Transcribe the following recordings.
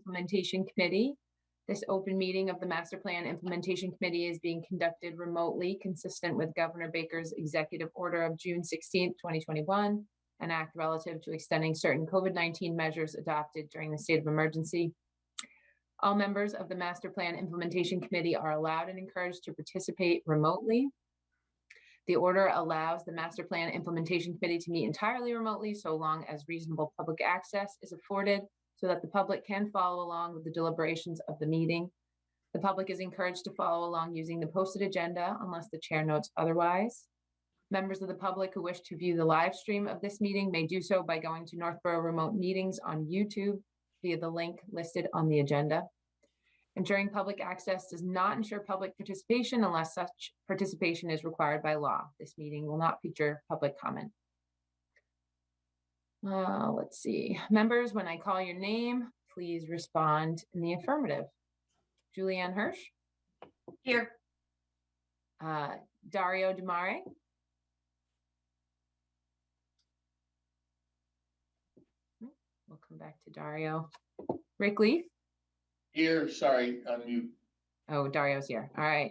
Implementation Committee. This open meeting of the Master Plan Implementation Committee is being conducted remotely, consistent with Governor Baker's executive order of June 16th, 2021, an act relative to extending certain COVID-19 measures adopted during the state of emergency. All members of the Master Plan Implementation Committee are allowed and encouraged to participate remotely. The order allows the Master Plan Implementation Committee to meet entirely remotely so long as reasonable public access is afforded so that the public can follow along with the deliberations of the meeting. The public is encouraged to follow along using the posted agenda unless the chair notes otherwise. Members of the public who wish to view the live stream of this meeting may do so by going to Northborough Remote Meetings on YouTube via the link listed on the agenda. Ensuring public access does not ensure public participation unless such participation is required by law. This meeting will not feature public comment. Let's see. Members, when I call your name, please respond in the affirmative. Julianne Hirsch. Here. Dario Demare. We'll come back to Dario. Rick Leaf. Here, sorry, unmute. Oh, Dario's here. All right.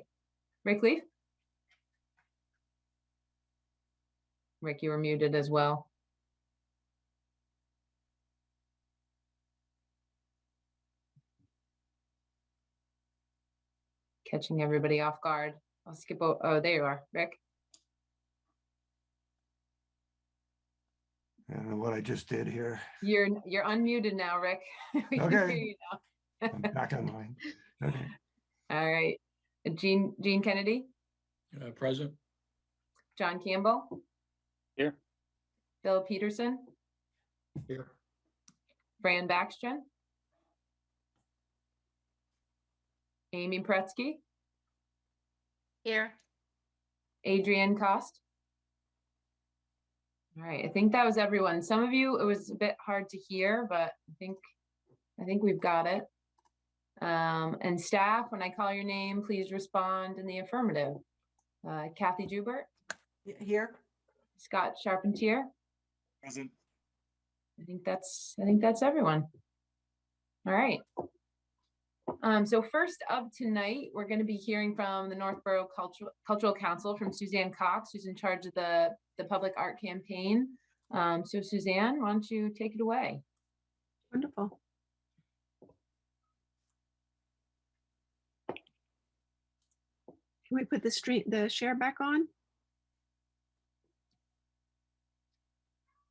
Rick Leaf. Rick, you were muted as well. Catching everybody off guard. I'll skip over. Oh, there you are, Rick. I don't know what I just did here. You're unmuted now, Rick. We can hear you now. I'm back online. Okay. All right. Gene Kennedy. Present. John Campbell. Here. Bill Peterson. Here. Fran Backstrom. Amy Pretsky. Here. Adrienne Cost. All right, I think that was everyone. Some of you, it was a bit hard to hear, but I think we've got it. And staff, when I call your name, please respond in the affirmative. Kathy Joubert. Here. Scott Charpentier. Present. I think that's everyone. All right. So first up tonight, we're going to be hearing from the Northborough Cultural Council from Suzanne Cox, who's in charge of the public art campaign. So Suzanne, why don't you take it away? Wonderful. Can we put the share back on?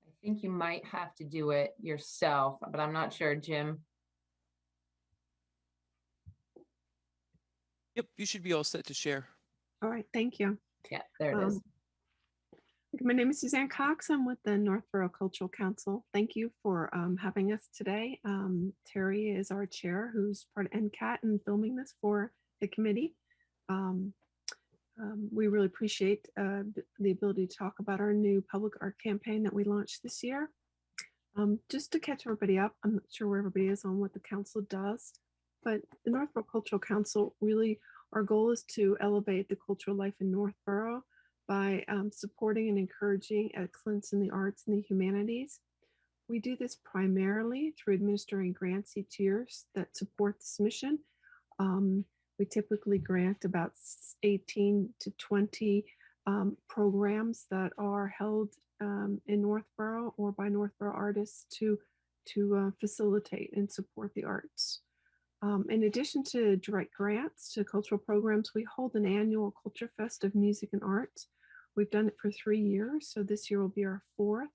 I think you might have to do it yourself, but I'm not sure, Jim. Yep, you should be all set to share. All right, thank you. Yeah, there it is. My name is Suzanne Cox. I'm with the Northborough Cultural Council. Thank you for having us today. Terry is our chair, who's part of NCAT and filming this for the committee. We really appreciate the ability to talk about our new public art campaign that we launched this year. Just to catch everybody up, I'm not sure where everybody is on what the council does, but the Northborough Cultural Council, really, our goal is to elevate the cultural life in Northborough by supporting and encouraging excellence in the arts and the humanities. We do this primarily through administering grants each year that support this mission. We typically grant about 18 to 20 programs that are held in Northborough or by Northborough artists to facilitate and support the arts. In addition to direct grants to cultural programs, we hold an annual Culture Fest of Music and Arts. We've done it for 3 years, so this year will be our 4th.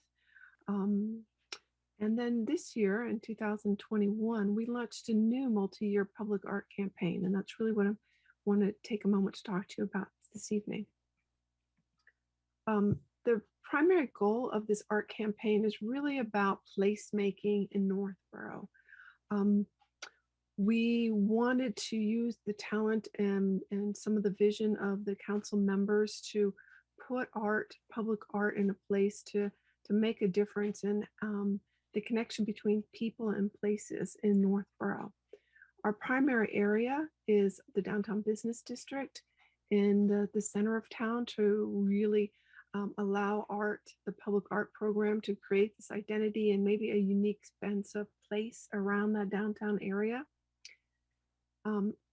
And then this year, in 2021, we launched a new multi-year public art campaign, and that's really what I want to take a moment to talk to you about this evening. The primary goal of this art campaign is really about placemaking in Northborough. We wanted to use the talent and some of the vision of the council members to put art, public art, in a place to make a difference in the connection between people and places in Northborough. Our primary area is the downtown business district in the center of town to really allow art, the public art program, to create this identity and maybe a unique sense of place around that downtown area.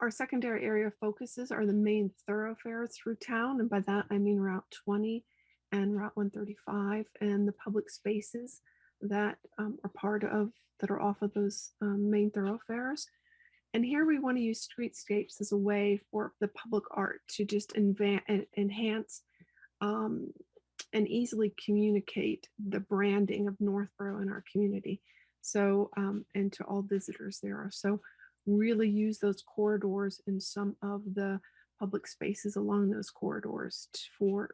Our secondary area focuses are the main thoroughfares through town, and by that I mean Route 20 and Route 135, and the public spaces that are part of, that are off of those main thoroughfares. And here we want to use streetscapes as a way for the public art to just enhance and easily communicate the branding of Northborough in our community. So, and to all visitors there. So really use those corridors in some of the public spaces along those corridors to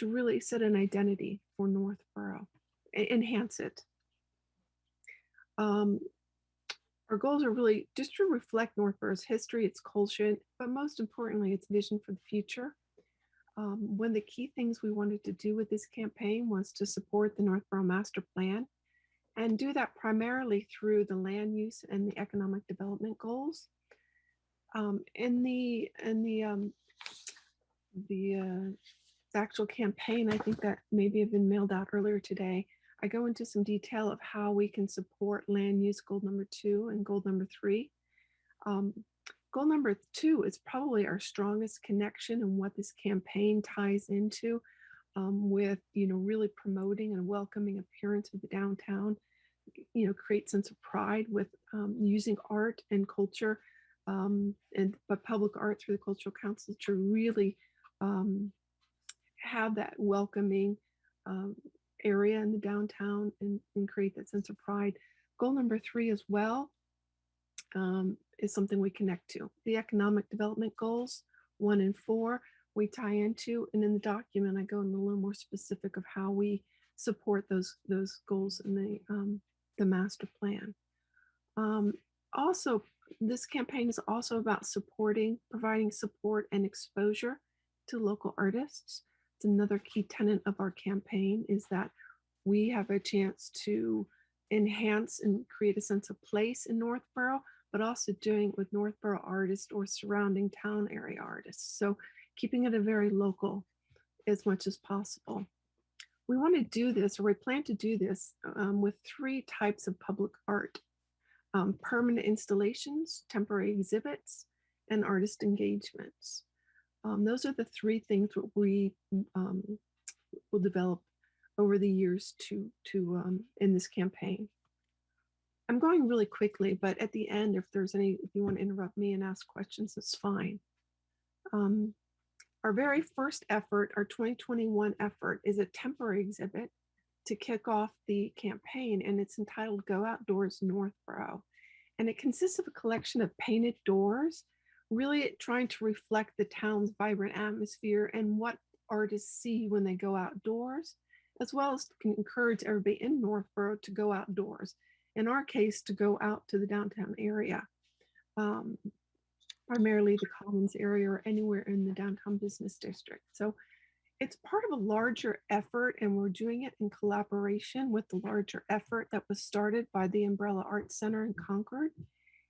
really set an identity for Northborough, enhance it. Our goals are really just to reflect Northborough's history, its culture, but most importantly, its vision for the future. One of the key things we wanted to do with this campaign was to support the Northborough Master Plan, and do that primarily through the land use and the economic development goals. In the actual campaign, I think that maybe have been mailed out earlier today, I go into some detail of how we can support land use goal number 2 and goal number 3. Goal number 2 is probably our strongest connection and what this campaign ties into, with, really promoting and welcoming appearance of the downtown, create sense of pride with using art and culture, but public art through the Cultural Council to really have that welcoming area in the downtown and create that sense of pride. Goal number 3 as well is something we connect to. The economic development goals 1 and 4 we tie into, and in the document I go into a little more specific of how we support those goals in the master plan. Also, this campaign is also about providing support and exposure to local artists. It's another key tenet of our campaign, is that we have a chance to enhance and create a sense of place in Northborough, but also doing it with Northborough artists or surrounding town area artists. So keeping it a very local as much as possible. We want to do this, or we plan to do this with 3 types of public art: permanent installations, temporary exhibits, and artist engagements. Those are the 3 things that we will develop over the years to in this campaign. I'm going really quickly, but at the end, if you want to interrupt me and ask questions, it's fine. Our very first effort, our 2021 effort, is a temporary exhibit to kick off the campaign, and it's entitled Go Outdoors Northborough. And it consists of a collection of painted doors, really trying to reflect the town's vibrant atmosphere and what artists see when they go outdoors, as well as to encourage everybody in Northborough to go outdoors. In our case, to go out to the downtown area, primarily the Commons area or anywhere in the downtown business district. So it's part of a larger effort, and we're doing it in collaboration with the larger effort that was started by the Umbrella Arts Center in Concord.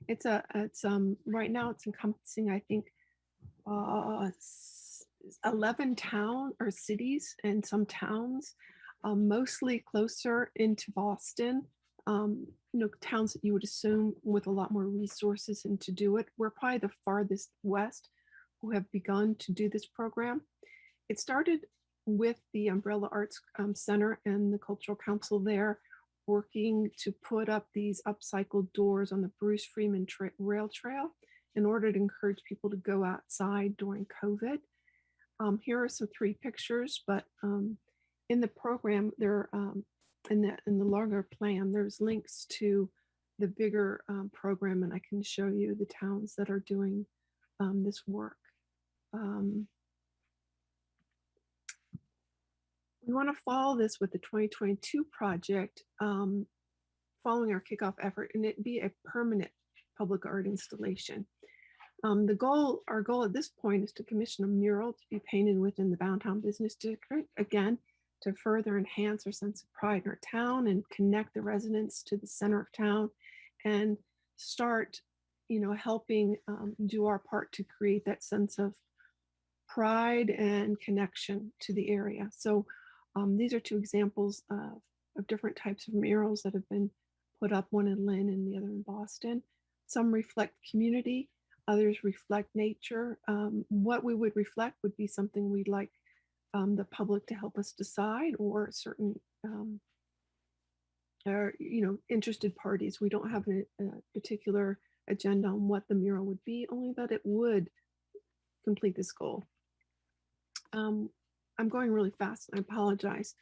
It's right now it's encompassing, I think, 11 towns or cities and some towns, mostly closer into Boston. Towns that you would assume with a lot more resources and to do it. We're probably the farthest west who have begun to do this program. It started with the Umbrella Arts Center and the Cultural Council there, working to put up these upcycled doors on the Bruce Freeman rail trail in order to encourage people to go outside during COVID. Here are some 3 pictures, but in the program, there in the larger plan, there's links to the bigger program, and I can show you the towns that are doing this work. We want to follow this with the 2022 project, following our kickoff effort, and it be a permanent public art installation. Our goal at this point is to commission a mural to be painted within the downtown business district, again, to further enhance our sense of pride in our town and connect the residents to the center of town, and start, helping do our part to create that sense of pride and connection to the area. So these are two examples of different types of murals that have been put up, one in Lynn and the other in Boston. Some reflect community, others reflect nature. What we would reflect would be something we'd like the public to help us decide, or certain interested parties. We don't have a particular agenda on what the mural would be, only that it would complete this goal. I'm going really fast, and I apologize.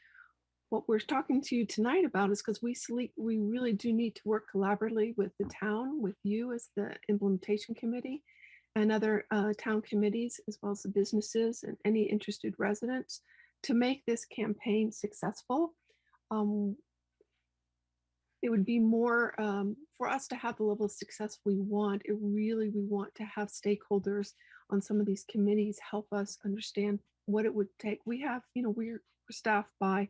What we're talking to you tonight about is because we really do need to work collaboratively with the town, with you as the implementation committee, and other town committees, as well as the businesses and any interested residents, to make this campaign successful. It would be more for us to have the level of success we want. We want to have stakeholders on some of these committees help us understand what it would take. We have, we're staffed by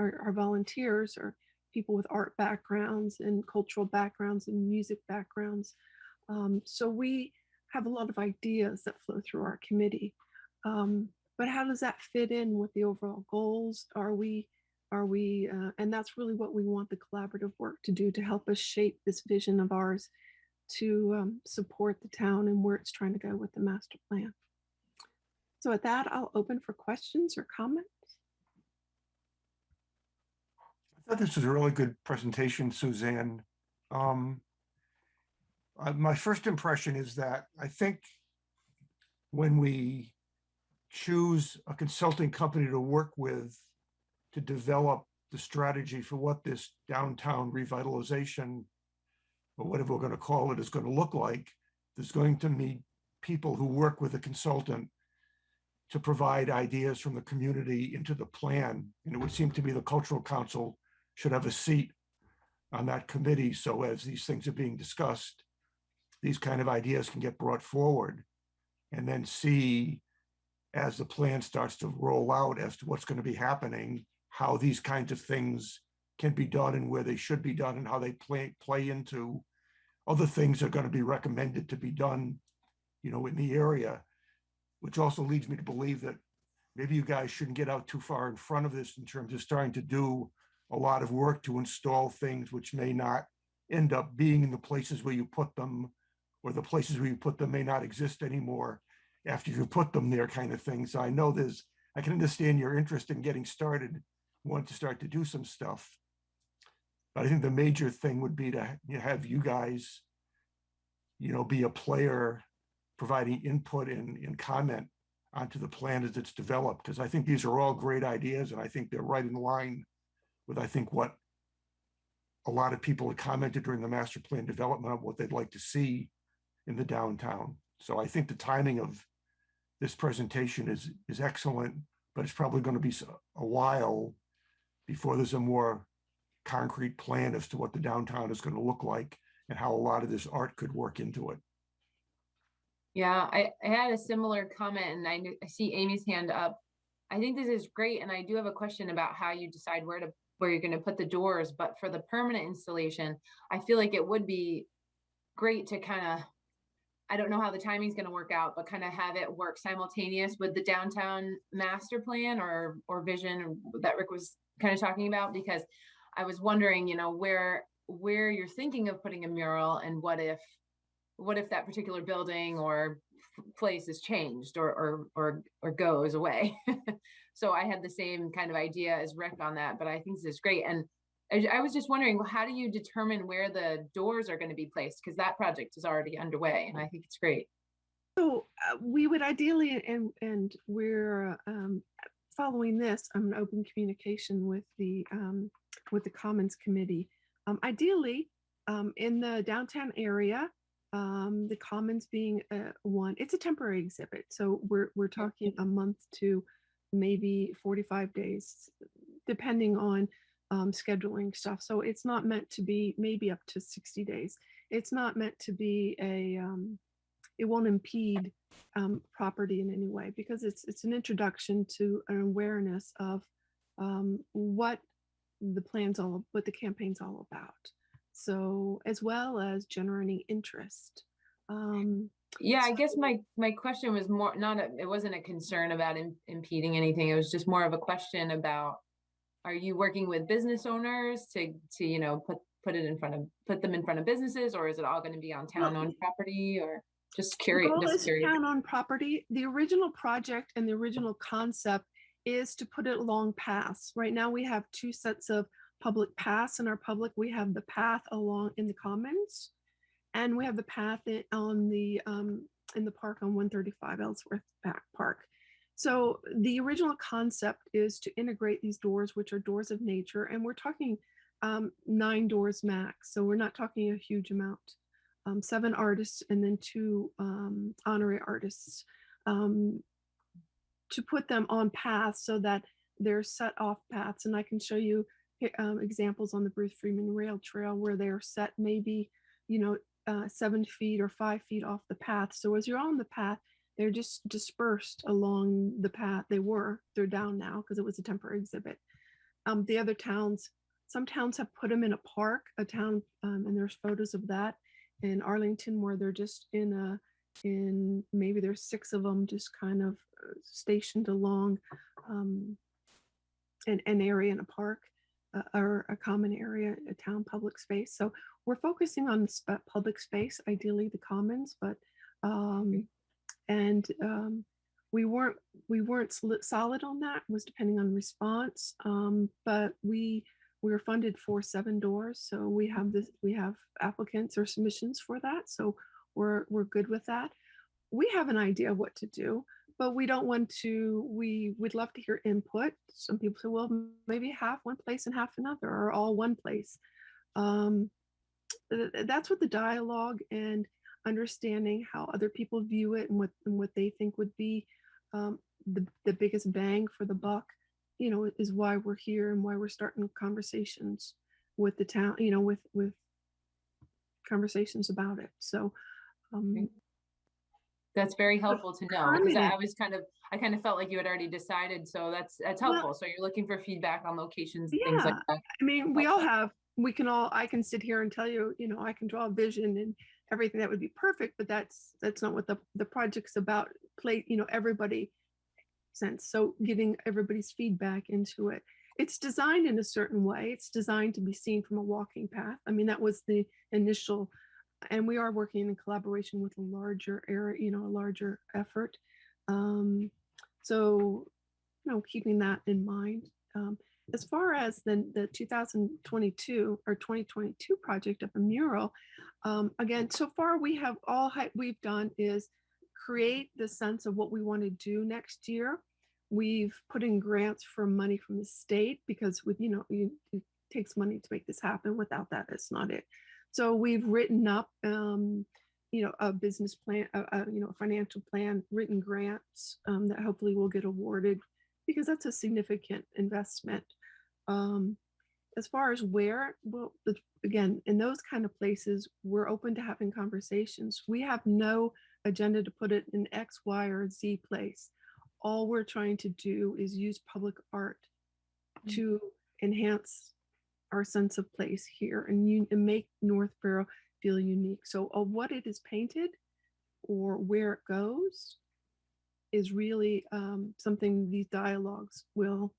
our volunteers, or people with art backgrounds and cultural backgrounds and music backgrounds. So we have a lot of ideas that flow through our committee. But how does that fit in with the overall goals? And that's really what we want the collaborative work to do, to help us shape this vision of ours to support the town and where it's trying to go with the master plan. So at that, I'll open for questions or comments. I thought this was a really good presentation, Suzanne. My first impression is that I think when we choose a consulting company to work with to develop the strategy for what this downtown revitalization, or whatever we're going to call it, is going to look like, there's going to be people who work with a consultant to provide ideas from the community into the plan. And it would seem to me the Cultural Council should have a seat on that committee. So as these things are being discussed, these kind of ideas can get brought forward, and then see, as the plan starts to roll out as to what's going to be happening, how these kinds of things can be done and where they should be done, and how they play into other things that are going to be recommended to be done, in the area. Which also leads me to believe that maybe you guys shouldn't get out too far in front of this in terms of starting to do a lot of work to install things which may not end up being in the places where you put them, or the places where you put them may not exist anymore after you put them there, kind of thing. So I know I can understand your interest in getting started, want to start to do some stuff. But I think the major thing would be to have you guys, be a player, providing input and comment onto the plan as it's developed, because I think these are all great ideas, and I think they're right in line with, I think, what a lot of people have commented during the master plan development of what they'd like to see in the downtown. So I think the timing of this presentation is excellent, but it's probably going to be a while before there's a more concrete plan as to what the downtown is going to look like and how a lot of this art could work into it. Yeah, I had a similar comment, and I see Amy's hand up. I think this is great, and I do have a question about how you decide where you're going to put the doors. But for the permanent installation, I feel like it would be great to kind of, I don't know how the timing is going to work out, but kind of have it work simultaneous with the downtown master plan or vision that Rick was kind of talking about, because I was wondering, where you're thinking of putting a mural, and what if that particular building or place is changed or goes away. So I had the same kind of idea as Rick on that, but I think this is great. And I was just wondering, how do you determine where the doors are going to be placed? Because that project is already underway, and I think it's great. So we would ideally, and we're following this, I'm in open communication with the Commons Committee. Ideally, in the downtown area, the Commons being one, it's a temporary exhibit. So we're talking a month to maybe 45 days, depending on scheduling stuff. So it's not meant to be, maybe up to 60 days. It's not meant to be it won't impede property in any way, because it's an introduction to an awareness of what the campaign's all about. So, as well as generating interest. Yeah, I guess my question was more, it wasn't a concern about impeding anything. It was just more of a question about, are you working with business owners to, put them in front of businesses, or is it all going to be on town-owned property, or just curious? Well, it's town-owned property. The original project and the original concept is to put it along paths. Right now, we have two sets of public paths in our public. We have the path along in the commons, and we have the path on the in the park on 135 Ellsworth Park. So the original concept is to integrate these doors, which are doors of nature, and we're talking 9 doors max. So we're not talking a huge amount. 7 artists and then 2 honorary artists to put them on paths so that they're set off paths. And I can show you examples on the Bruce Freeman Rail Trail where they're set maybe, 7 feet or 5 feet off the path. So as you're on the path, they're just dispersed along the path. They're down now because it was a temporary exhibit. The other towns, some towns have put them in a park, and there's photos of that. In Arlington, where they're just in maybe there's 6 of them just kind of stationed along an area in a park or a common area, a town public space. So we're focusing on the public space, ideally the commons, but we weren't solid on that. It was depending on response, but we were funded for 7 doors, so we have applicants or submissions for that, so we're good with that. We have an idea of what to do, but we don't want to. We would love to hear input. Some people say, well, maybe half one place and half another, or all one place. That's what the dialogue and understanding how other people view it and what they think would be the biggest bang for the buck, is why we're here and why we're starting conversations with the town, with conversations about it. So that's very helpful to know, because I kind of felt like you had already decided. So that's helpful. So you're looking for feedback on locations, and things like that. I mean, I can sit here and tell you, I can draw a vision and everything that would be perfect, but that's not what the project's about. Everybody sense. So getting everybody's feedback into it. It's designed in a certain way. It's designed to be seen from a walking path. I mean, that was the initial, and we are working in collaboration with a larger area, a larger effort. So, keeping that in mind. As far as the 2022 or 2022 project of a mural, again, so far we've done is create the sense of what we want to do next year. We've put in grants for money from the state because it takes money to make this happen. Without that, it's not it. So we've written up, a business plan, a financial plan, written grants that hopefully will get awarded, because that's a significant investment. As far as where, well, again, in those kind of places, we're open to having conversations. We have no agenda to put it in X, Y, or Z place. All we're trying to do is use public art to enhance our sense of place here and make Northborough feel unique. So what it is painted or where it goes is really something these dialogues will,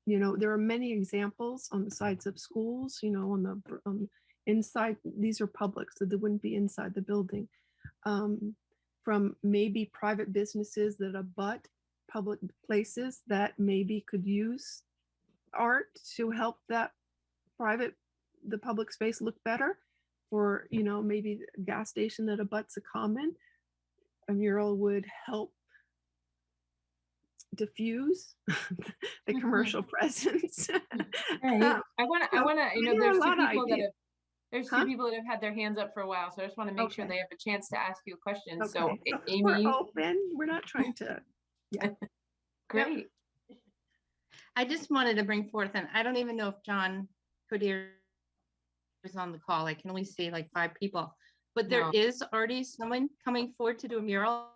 there are many examples on the sides of schools, on the inside, these are public, so they wouldn't be inside the building. From maybe private businesses that abut public places that maybe could use art to help the public space look better, or maybe a gas station that abuts a common. A mural would help diffuse the commercial presence. Right. I want to, there's two Huh? people that have had their hands up for a while, so I just want to make sure they have a chance to ask you a question. Okay. So Amy, we're open. We're not trying to. Yeah. Great. I just wanted to bring forth, and I don't even know if John could hear is on the call. I can only see like 5 people, but there is already someone coming forward to do a mural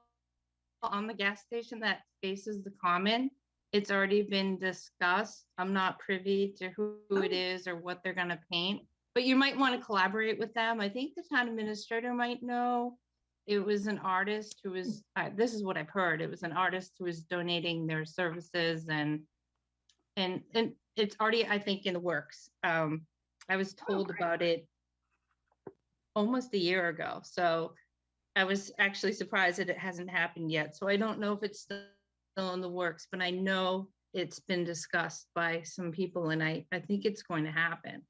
on the gas station that faces the common. It's already been discussed. I'm not privy to who it is or what they're going to paint, but you might want to collaborate with them. I think the town administrator might know. it was an artist who was, this is what I've heard, it was an artist who was donating their services and it's already, I think, in the works. I was told great. about it almost a year ago, so I was actually surprised that it hasn't happened yet. So I don't know if it's still in the works, but I know it's been discussed by some people and I think it's going to happen.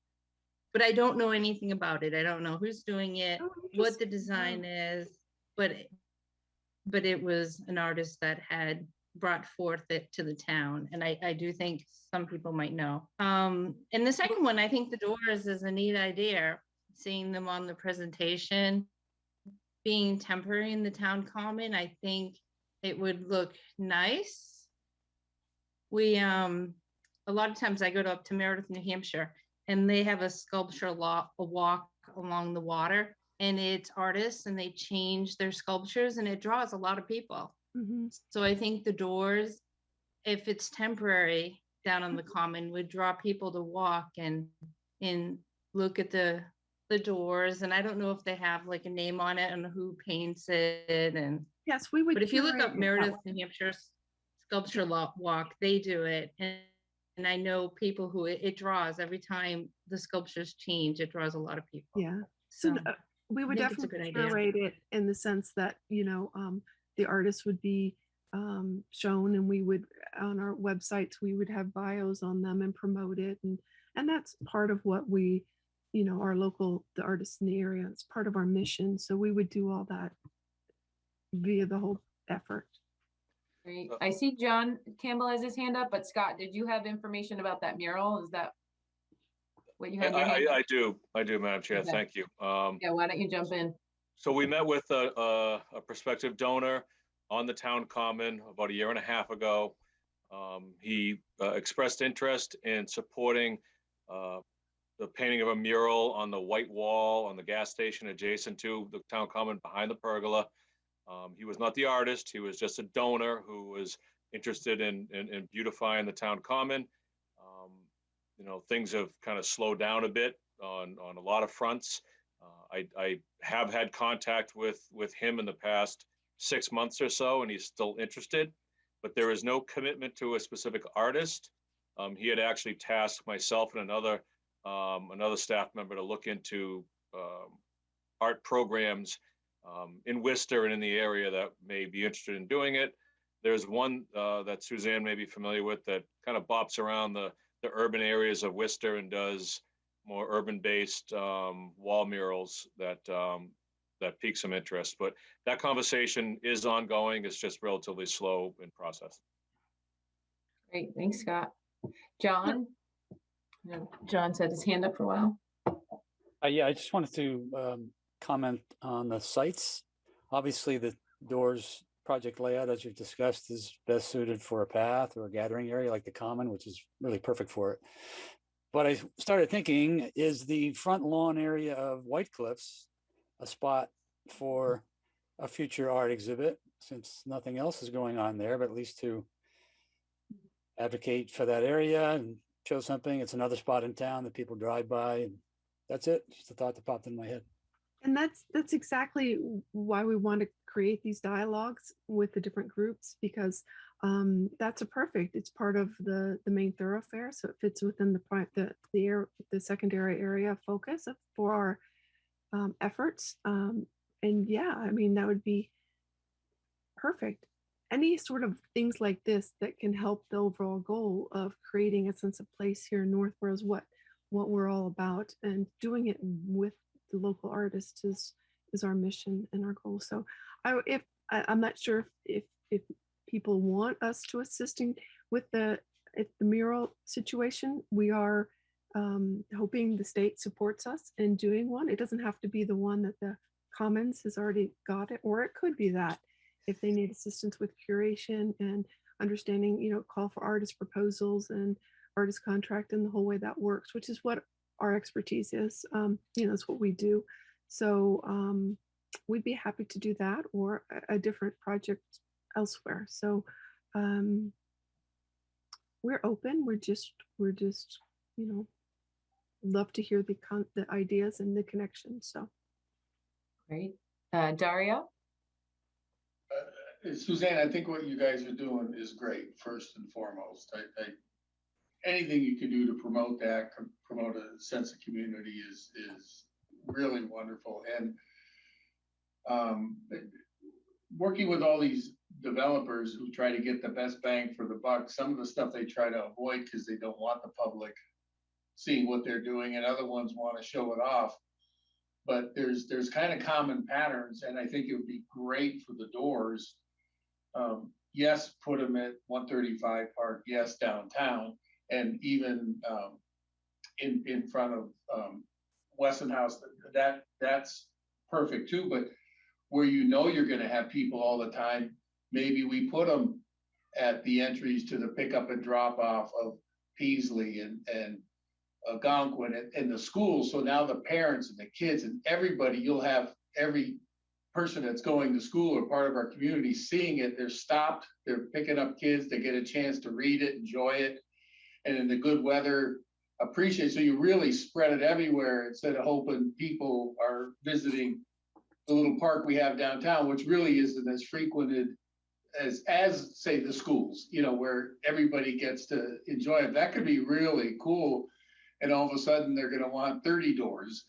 But I don't know anything about it. I don't know who's doing it, Oh, what the interesting. design is, but it was an artist that had brought forth it to the town. And I do think some people might know. And the second one, I think the doors is a neat idea, seeing them on the presentation, being temporary in the town common. I think it would look nice. We, a lot of times I go up to Meredith, New Hampshire, and they have a sculpture a walk along the water, and it's artists and they change their sculptures and it draws a lot of people. Mhm. So I think the doors, if it's temporary down on the common, would draw people to walk and look at the doors. And I don't know if they have like a name on it and who paints it. And Yes, we would. but if you look curate up it that Meredith, way. New Hampshire sculpture walk, they do it. And I know people who it draws every time the sculptures change, it draws a lot of people. Yeah. So So we would think it's a definitely good idea. curate it in the sense that, the artist would be shown, and we would, on our websites, we would have bios on them and promote it. And that's part of what we, our local, the artists in the area, it's part of our mission. So we would do all that via the whole effort. Great. I see John Campbell has his hand up, but Scott, did you have information about that mural? Is that what you had? in your hand? I do, Madam Chair. Okay. Thank you. Yeah, why don't you jump in? So we met with a prospective donor on the town common about a year and a half ago. He expressed interest in supporting the painting of a mural on the white wall on the gas station adjacent to the town common behind the pergola. He was not the artist. He was just a donor who was interested in beautifying the town common. Things have kind of slowed down a bit on a lot of fronts. I have had contact with him in the past 6 months or so, and he's still interested, but there is no commitment to a specific artist. He had actually tasked myself and another staff member to look into art programs in Worcester and in the area that may be interested in doing it. There's one that Suzanne may be familiar with that kind of bops around the urban areas of Worcester and does more urban-based wall murals that pique some interest. But that conversation is ongoing. It's just relatively slow in process. Great, thanks, Scott. John? No, John said his hand up for a while. Yeah, I just wanted to comment on the sites. Obviously, the doors project layout, as you've discussed, is best suited for a path or a gathering area like the common, which is really perfect for it. But I started thinking, is the front lawn area of White Cliffs a spot for a future art exhibit, since nothing else is going on there, but at least to advocate for that area and show something. It's another spot in town that people drive by, and that's it. Just a thought that popped in my head. And that's exactly why we want to create these dialogues with the different groups, because that's it's part of the main thoroughfare, so it fits within the secondary area of focus for our efforts. And yeah, I mean, that would be perfect. Any sort of things like this that can help the overall goal of creating a sense of place here in Northborough is what we're all about, and doing it with the local artists is our mission and our goal. So I'm not sure if people want us to assisting with the mural situation. We are hoping the state supports us in doing one. It doesn't have to be the one that the Commons has already got it, or it could be that if they need assistance with curation and understanding, call for artist proposals and artist contract and the whole way that works, which is what our expertise is. It's what we do. So we'd be happy to do that, or a different project elsewhere. So we're open. We're just love to hear the ideas and the connections. So Great. Dario? Suzanne, I think what you guys are doing is great, first and foremost. Anything you can do to promote that, promote a sense of community is really wonderful. And working with all these developers who try to get the best bang for the buck, some of the stuff they try to avoid because they don't want the public seeing what they're doing, and other ones want to show it off. But there's kind of common patterns, and I think it would be great for the doors. Yes, put them at 135 Park, yes, downtown, and even in front of Weston House, that's perfect too. But where you know you're going to have people all the time, maybe we put them at the entries to the pickup and drop off of Peasley and Algonquin and the schools. So now the parents and the kids and everybody, you'll have every person that's going to school or part of our community seeing it. They're stopped, they're picking up kids, they get a chance to read it, enjoy it, and in the good weather, appreciate it. So you really spread it everywhere instead of hoping people are visiting the little park we have downtown, which really isn't as frequented as say the schools, you know, where everybody gets to enjoy it. That could be really cool. And all of a sudden they're going to want 30 doors,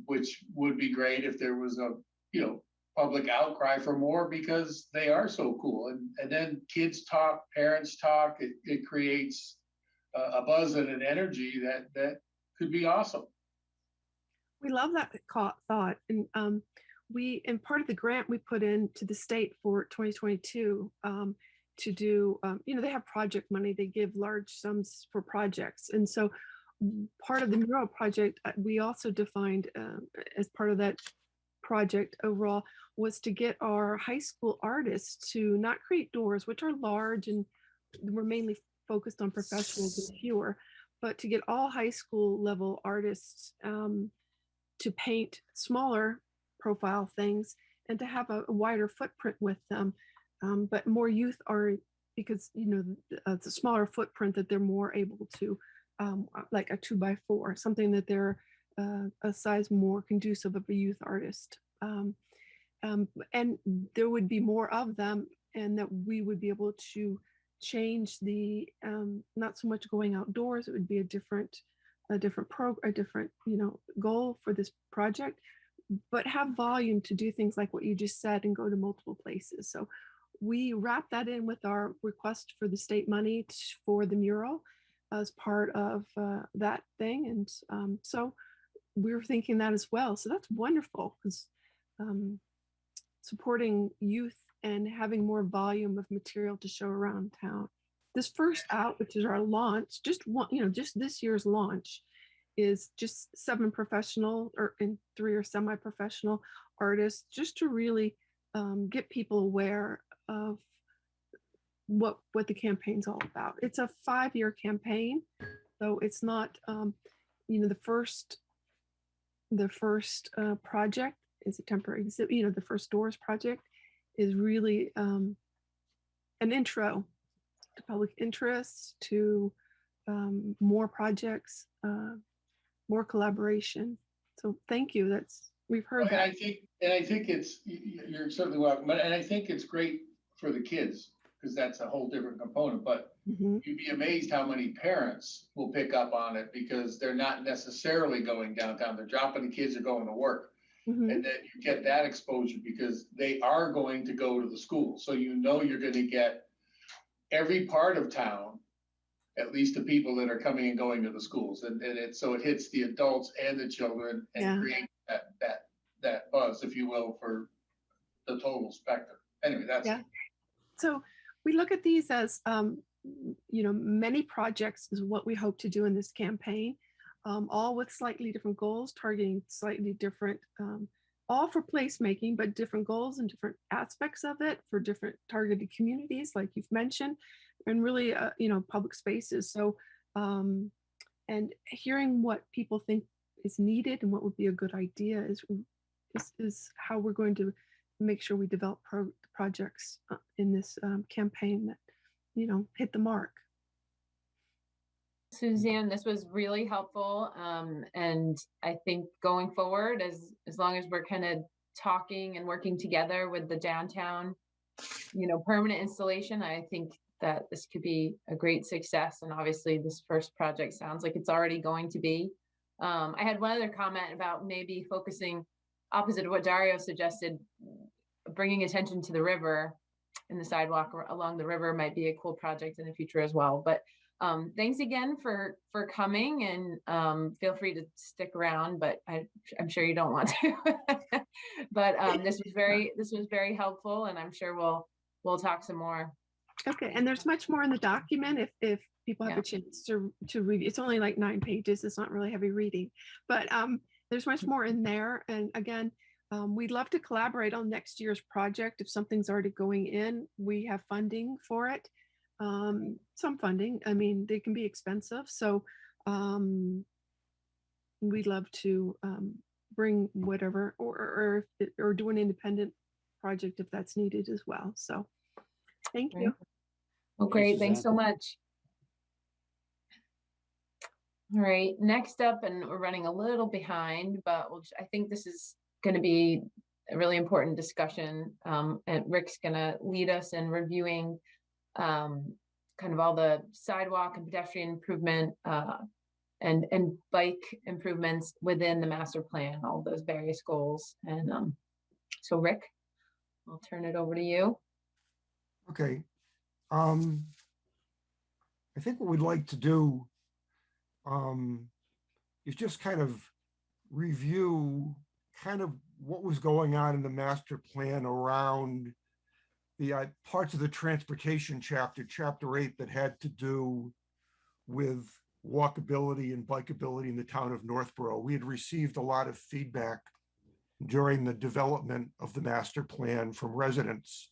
which would be great if there was a, you know, public outcry for more because they are so cool. And then kids talk, parents talk, it creates a buzz and an energy that could be awesome. We love that thought. And in part of the grant we put in to the state for 2022 to do, they have project money, they give large sums for projects. And so part of the mural project, we also defined as part of that project overall was to get our high school artists to not create doors, which are large and we're mainly focused on professionals and fewer, but to get all high school level artists to paint smaller profile things and to have a wider footprint with them. But more youth are, because, it's a smaller footprint that they're more able to, like a 2x4, something that they're a size more conducive of a youth artist. And there would be more of them, and that we would be able to change the, not so much going outdoors, it would be a different goal for this project, but have volume to do things like what you just said and go to multiple places. So we wrap that in with our request for the state money for the mural as part of that thing. And so we were thinking that as well. So that's wonderful, because supporting youth and having more volume of material to show around town. This first out, which is our launch, just this year's launch, is just 7 professional and 3 or semi-professional artists, just to really get people aware of what the campaign's all about. It's a 5-year campaign, so it's not, the first project is a temporary exhibit. The first doors project is really an intro to public interest, to more projects, more collaboration. So thank you. We've heard that. And I think you're certainly welcome. And I think it's great for the kids, because that's a whole different component. But you'd be amazed how many parents will pick up on it, because they're not necessarily going downtown. They're dropping the kids or going to work. And then you get that exposure because they are going to go to the school. So you're going to get every part of town, at least the people that are coming and going to the schools. And so it hits the adults and the children and creates that buzz, if you will, for the total spectrum. Anyway, that's So we look at these as many projects is what we hope to do in this campaign, all with slightly different goals, targeting slightly different, all for placemaking, but different goals and different aspects of it for different targeted communities, like you've mentioned, and really, public spaces. So, and hearing what people think is needed and what would be a good idea is how we're going to make sure we develop projects in this campaign that, hit the mark. Suzanne, this was really helpful. And I think going forward, as long as we're kind of talking and working together with the downtown permanent installation, I think that this could be a great success. And obviously this first project sounds like it's already going to be. I had one other comment about maybe focusing opposite of what Dario suggested, bringing attention to the river, and the sidewalk along the river might be a cool project in the future as well. But thanks again for coming, and feel free to stick around, but I'm sure you don't want to. But this was very helpful, and I'm sure we'll talk some more. Okay, and there's much more in the document if people have a chance to read. It's only like 9 pages. It's not really heavy reading, but there's much more in there. And again, we'd love to collaborate on next year's project. If something's already going in, we have funding for it. Some funding, I mean, they can be expensive. So we'd love to bring whatever or do an independent project if that's needed as well. So thank you. Oh, great. Thanks so much. All right, next up, and we're running a little behind, but I think this is going to be a really important discussion. And Rick's going to lead us in reviewing kind of all the sidewalk and pedestrian improvement and bike improvements within the master plan, all those various goals. And so Rick, I'll turn it over to you. Okay. I think what we'd like to do is just kind of review kind of what was going on in the master plan around the parts of the transportation chapter 8, that had to do with walkability and bikeability in the town of Northborough. We had received a lot of feedback during the development of the master plan from residents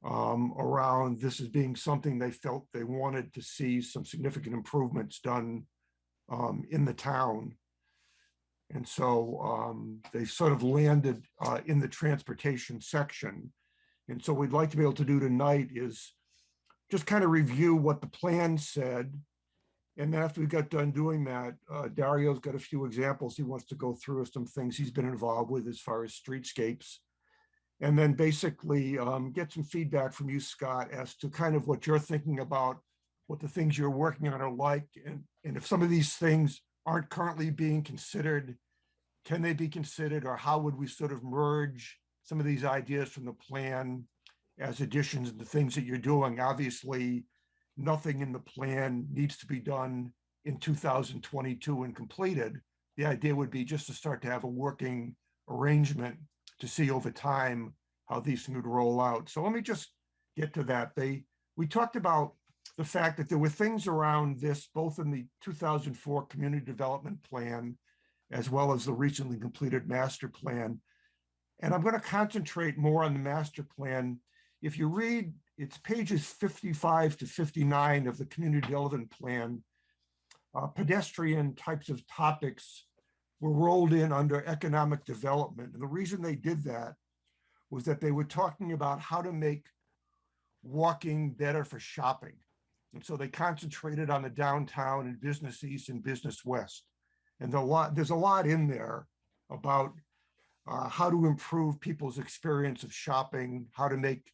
around this as being something they felt they wanted to see some significant improvements done in the town. And so they sort of landed in the transportation section. And so what we'd like to be able to do tonight is just kind of review what the plan said. And then after we got done doing that, Dario's got a few examples he wants to go through of some things he's been involved with as far as streetscapes. And then basically get some feedback from you, Scott, as to kind of what you're thinking about, what the things you're working on are like, and if some of these things aren't currently being considered, can they be considered, or how would we sort of merge some of these ideas from the plan as additions to things that you're doing? Obviously, nothing in the plan needs to be done in 2022 and completed. The idea would be just to start to have a working arrangement to see over time how these things would roll out. So let me just get to that. We talked about the fact that there were things around this, both in the 2004 Community Development Plan, as well as the recently completed master plan. And I'm going to concentrate more on the master plan. If you read, it's pages 55 to 59 of the Community Development Plan, pedestrian types of topics were rolled in under economic development. And the reason they did that was that they were talking about how to make walking better for shopping. And so they concentrated on the downtown and business east and business west. And there's a lot in there about how to improve people's experience of shopping, how to make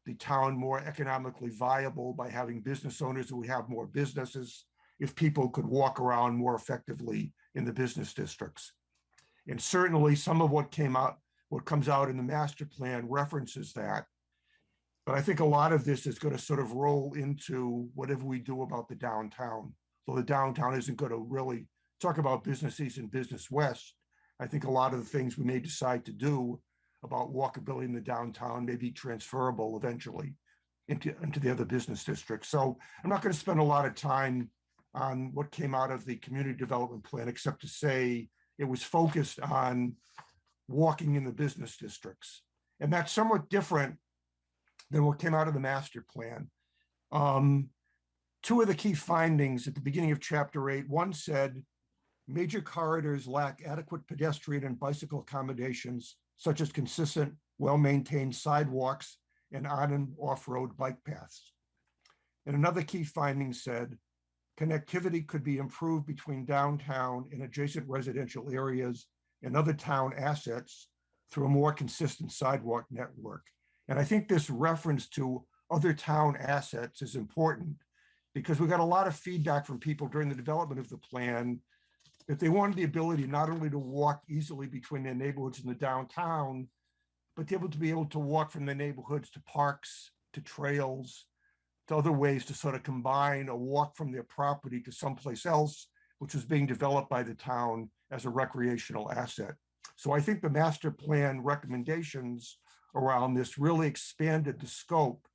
the town more economically viable by having business owners who have more businesses, if people could walk around more effectively in the business districts. And certainly some of what comes out in the master plan references that. But I think a lot of this is going to sort of roll into whatever we do about the downtown. So the downtown isn't going to really talk about business east and business west. I think a lot of the things we may decide to do about walkability in the downtown may be transferable eventually into the other business districts. So I'm not going to spend a lot of time on what came out of the community development plan, except to say it was focused on walking in the business districts. And that's somewhat different than what came out of the master plan. Two of the key findings at the beginning of chapter 8, one said, major corridors lack adequate pedestrian and bicycle accommodations, such as consistent, well-maintained sidewalks and on and off-road bike paths. And another key finding said, connectivity could be improved between downtown and adjacent residential areas and other town assets through a more consistent sidewalk network. And I think this reference to other town assets is important because we got a lot of feedback from people during the development of the plan that they wanted the ability not only to walk easily between their neighborhoods and the downtown, but to be able to walk from the neighborhoods to parks, to trails, to other ways to sort of combine a walk from their property to someplace else, which was being developed by the town as a recreational asset. So I think the master plan recommendations around this really expanded the scope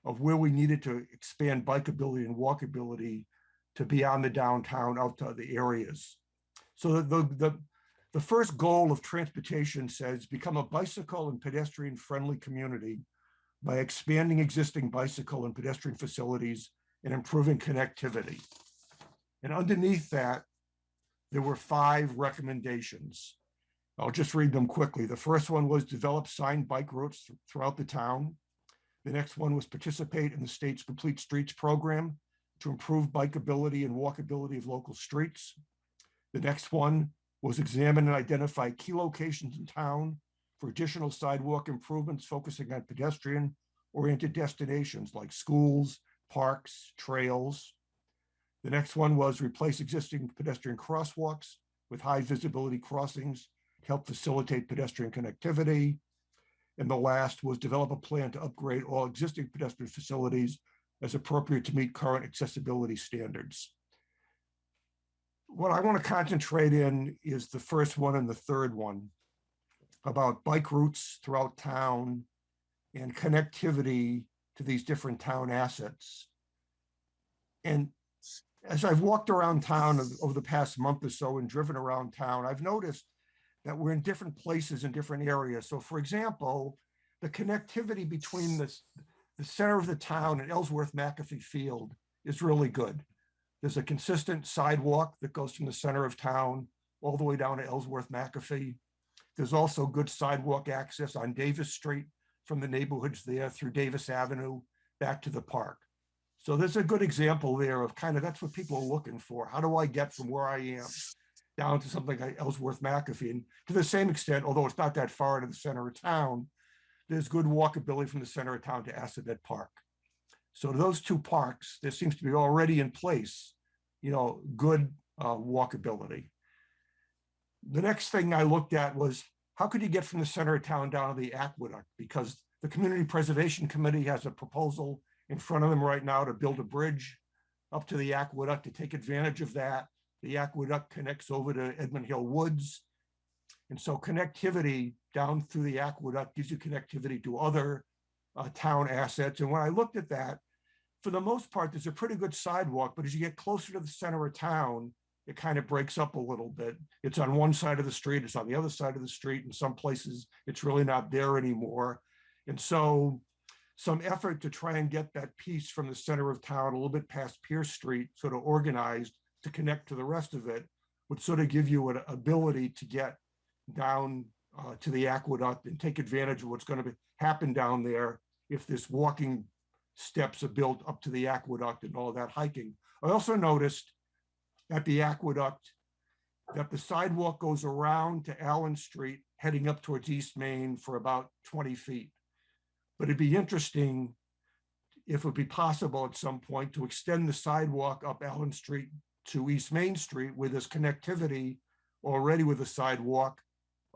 of where we needed to expand bikeability and walkability to beyond the downtown out to other areas. So the first goal of transportation says become a bicycle and pedestrian friendly community by expanding existing bicycle and pedestrian facilities and improving connectivity. And underneath that, there were 5 recommendations. I'll just read them quickly. The first one was develop signed bike routes throughout the town. The next one was participate in the state's Complete Streets program to improve bikeability and walkability of local streets. The next one was examine and identify key locations in town for additional sidewalk improvements, focusing on pedestrian-oriented destinations like schools, parks, trails. The next one was replace existing pedestrian crosswalks with high visibility crossings to help facilitate pedestrian connectivity. And the last was develop a plan to upgrade all existing pedestrian facilities as appropriate to meet current accessibility standards. What I want to concentrate in is the first one and the third one about bike routes throughout town and connectivity to these different town assets. And as I've walked around town over the past month or so and driven around town, I've noticed that we're in different places in different areas. So for example, the connectivity between the center of the town and Ellsworth McAfee Field is really good. There's a consistent sidewalk that goes from the center of town all the way down to Ellsworth McAfee. There's also good sidewalk access on Davis Street from the neighborhoods there through Davis Avenue back to the park. So there's a good example there of kind of that's what people are looking for. How do I get from where I am down to something like Ellsworth McAfee? And to the same extent, although it's not that far into the center of town, there's good walkability from the center of town to Assabet Park. So those 2 parks, there seems to be already in place, good walkability. The next thing I looked at was how could you get from the center of town down to the Aqueduct? Because the Community Preservation Committee has a proposal in front of them right now to build a bridge up to the Aqueduct to take advantage of that. The Aqueduct connects over to Edmund Hill Woods. And so connectivity down through the Aqueduct gives you connectivity to other town assets. And when I looked at that, for the most part, there's a pretty good sidewalk, but as you get closer to the center of town, it kind of breaks up a little bit. It's on one side of the street, it's on the other side of the street. In some places, it's really not there anymore. And so some effort to try and get that piece from the center of town a little bit past Pierce Street sort of organized to connect to the rest of it would sort of give you an ability to get down to the Aqueduct and take advantage of what's going to happen down there if this walking steps are built up to the Aqueduct and all of that hiking. I also noticed at the Aqueduct that the sidewalk goes around to Allen Street heading up towards East Main for about 20 feet. But it'd be interesting if it would be possible at some point to extend the sidewalk up Allen Street to East Main Street where there's connectivity already with the sidewalk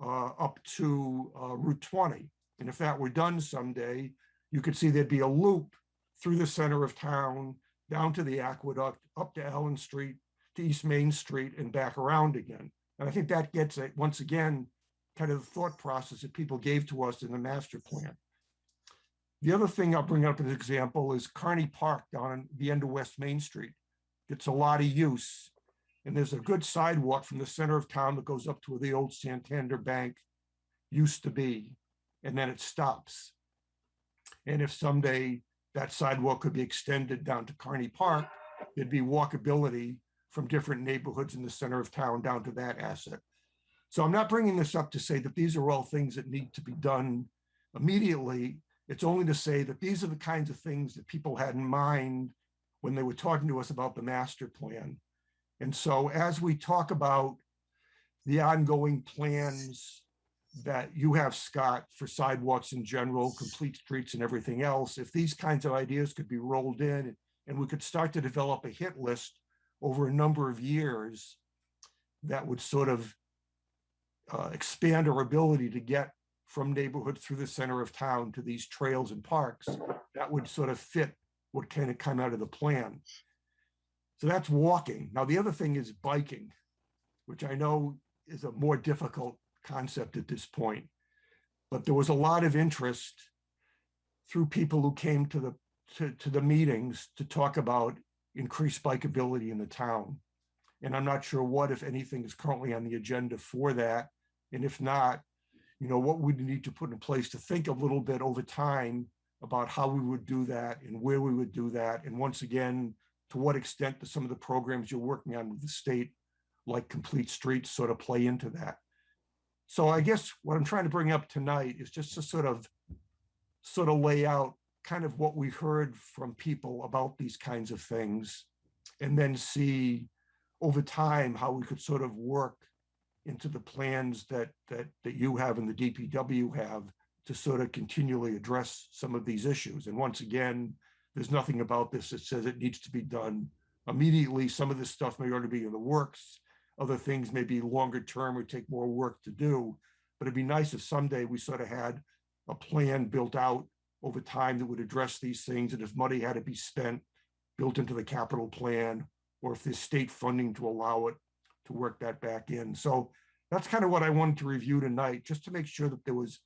up to Route 20. And if that were done someday, you could see there'd be a loop through the center of town, down to the Aqueduct, up to Allen Street, to East Main Street, and back around again. And I think that gets it, once again, kind of the thought process that people gave to us in the master plan. The other thing I'll bring up as an example is Kearney Park down the end of West Main Street. It's a lot of use. And there's a good sidewalk from the center of town that goes up to where the old Santander Bank used to be, and then it stops. And if someday that sidewalk could be extended down to Kearney Park, there'd be walkability from different neighborhoods in the center of town down to that asset. So I'm not bringing this up to say that these are all things that need to be done immediately. It's only to say that these are the kinds of things that people had in mind when they were talking to us about the master plan. And so as we talk about the ongoing plans that you have, Scott, for sidewalks in general, complete streets and everything else, if these kinds of ideas could be rolled in and we could start to develop a hit list over a number of years that would sort of expand our ability to get from neighborhood through the center of town to these trails and parks, that would sort of fit what kind of come out of the plan. So that's walking. Now, the other thing is biking, which I know is a more difficult concept at this point, but there was a lot of interest through people who came to the meetings to talk about increased bikeability in the town. And I'm not sure what, if anything, is currently on the agenda for that. And if not, you know, what we need to put in place to think a little bit over time about how we would do that and where we would do that. And once again, to what extent do some of the programs you're working on with the state, like Complete Streets, sort of play into that. So I guess what I'm trying to bring up tonight is just to sort of lay out kind of what we heard from people about these kinds of things, and then see over time how we could sort of work into the plans that you have and the DPW have to sort of continually address some of these issues. And once again, there's nothing about this that says it needs to be done immediately. Some of this stuff may already be in the works. Other things may be longer term or take more work to do. But it'd be nice if someday we sort of had a plan built out over time that would address these things. And if money had to be spent, built into the capital plan, or if there's state funding to allow it, to work that back in. So that's kind of what I wanted to review tonight, just to make sure that there was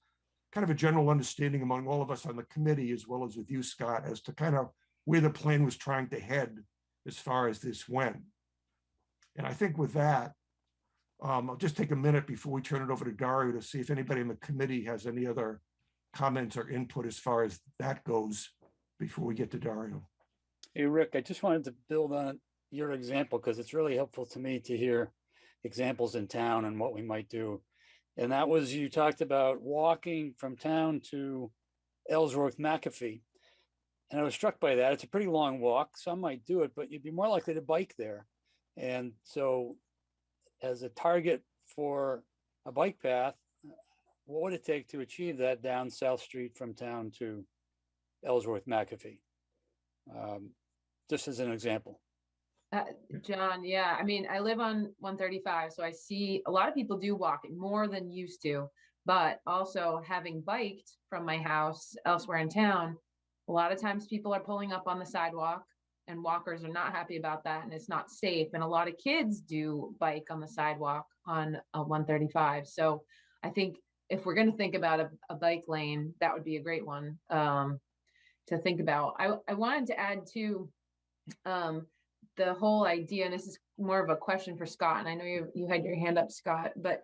kind of a general understanding among all of us on the committee, as well as with you, Scott, as to kind of where the plan was trying to head as far as this went. And I think with that, I'll just take a minute before we turn it over to Dario to see if anybody in the committee has any other comments or input as far as that goes before we get to Dario. Hey, Rick, I just wanted to build on your example because it's really helpful to me to hear examples in town and what we might do. And that was, you talked about walking from town to Ellsworth McAfee. And I was struck by that. It's a pretty long walk. Some might do it, but you'd be more likely to bike there. And so as a target for a bike path, what would it take to achieve that down South Street from town to Ellsworth McAfee? Just as an example. John, yeah, I mean, I live on 135, so I see a lot of people do walking more than used to, but also having biked from my house elsewhere in town, a lot of times people are pulling up on the sidewalk and walkers are not happy about that, and it's not safe. And a lot of kids do bike on the sidewalk on 135. So I think if we're going to think about a bike lane, that would be a great one to think about. I wanted to add too, the whole idea, and this is more of a question for Scott, and I know you had your hand up, Scott, but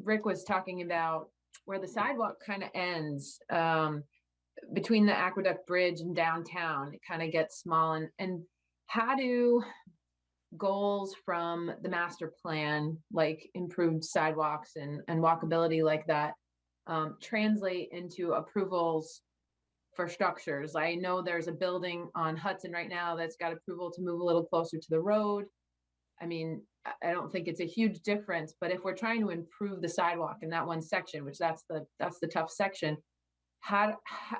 Rick was talking about where the sidewalk kind of ends between the Aqueduct Bridge and downtown. It kind of gets small, and how do goals from the master plan, like improved sidewalks and walkability like that, translate into approvals for structures? I know there's a building on Hudson right now that's got approval to move a little closer to the road. I mean, I don't think it's a huge difference, but if we're trying to improve the sidewalk in that one section, which that's the tough section,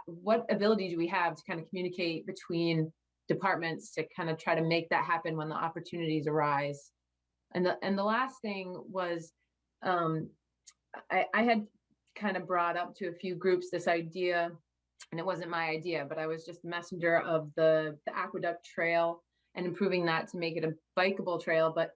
what ability do we have to kind of communicate between departments to kind of try to make that happen when the opportunities arise? And the last thing was, I had kind of brought up to a few groups this idea, and it wasn't my idea, but I was just messenger of the Aqueduct Trail and improving that to make it a bikeable trail. But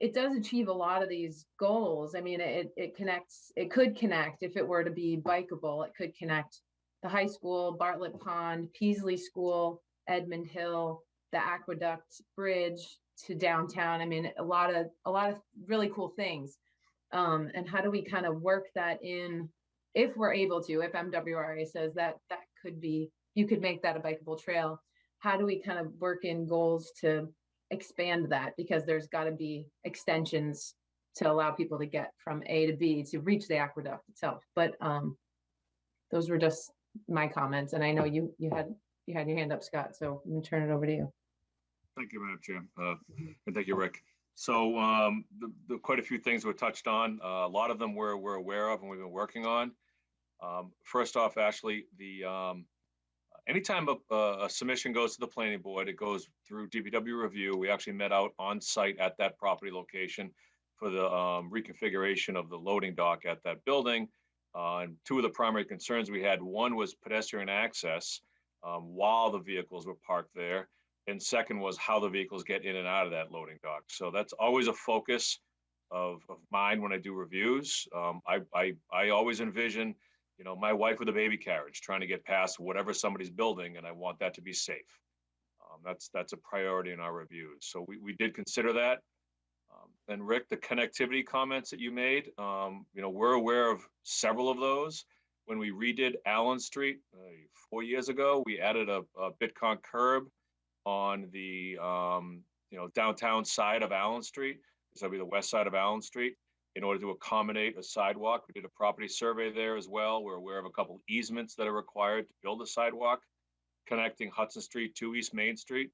it does achieve a lot of these goals. I mean, it could connect, if it were to be bikeable, it could connect the high school, Bartlett Pond, Peasley School, Edmund Hill, the Aqueduct Bridge to downtown. I mean, a lot of really cool things. And how do we kind of work that in, if we're able to, if MWRA says that could be, you could make that a bikeable trail, how do we kind of work in goals to expand that? Because there's got to be extensions to allow people to get from A to B to reach the aqueduct itself. But those were just my comments, and I know you had your hand up, Scott, so I'm gonna turn it over to you. Thank you, Madam Chair, and thank you, Rick. So the quite a few things were touched on. A lot of them we're aware of and we've been working on. First off, Ashley, anytime a submission goes to the planning board, it goes through DPW review. We actually met out on site at that property location for the reconfiguration of the loading dock at that building. And two of the primary concerns we had, one was pedestrian access while the vehicles were parked there. And second was how the vehicles get in and out of that loading dock. So that's always a focus of mine when I do reviews. I always envision, you know, my wife with a baby carriage trying to get past whatever somebody's building, and I want that to be safe. That's a priority in our reviews. So we did consider that. And Rick, the connectivity comments that you made, you know, we're aware of several of those. When we redid Allen Street 4 years ago, we added a Bitcoin curb on the you know, downtown side of Allen Street. So that'll be the west side of Allen Street, in order to accommodate a sidewalk. We did a property survey there as well. We're aware of a couple easements that are required to build a sidewalk connecting Hudson Street to East Main Street.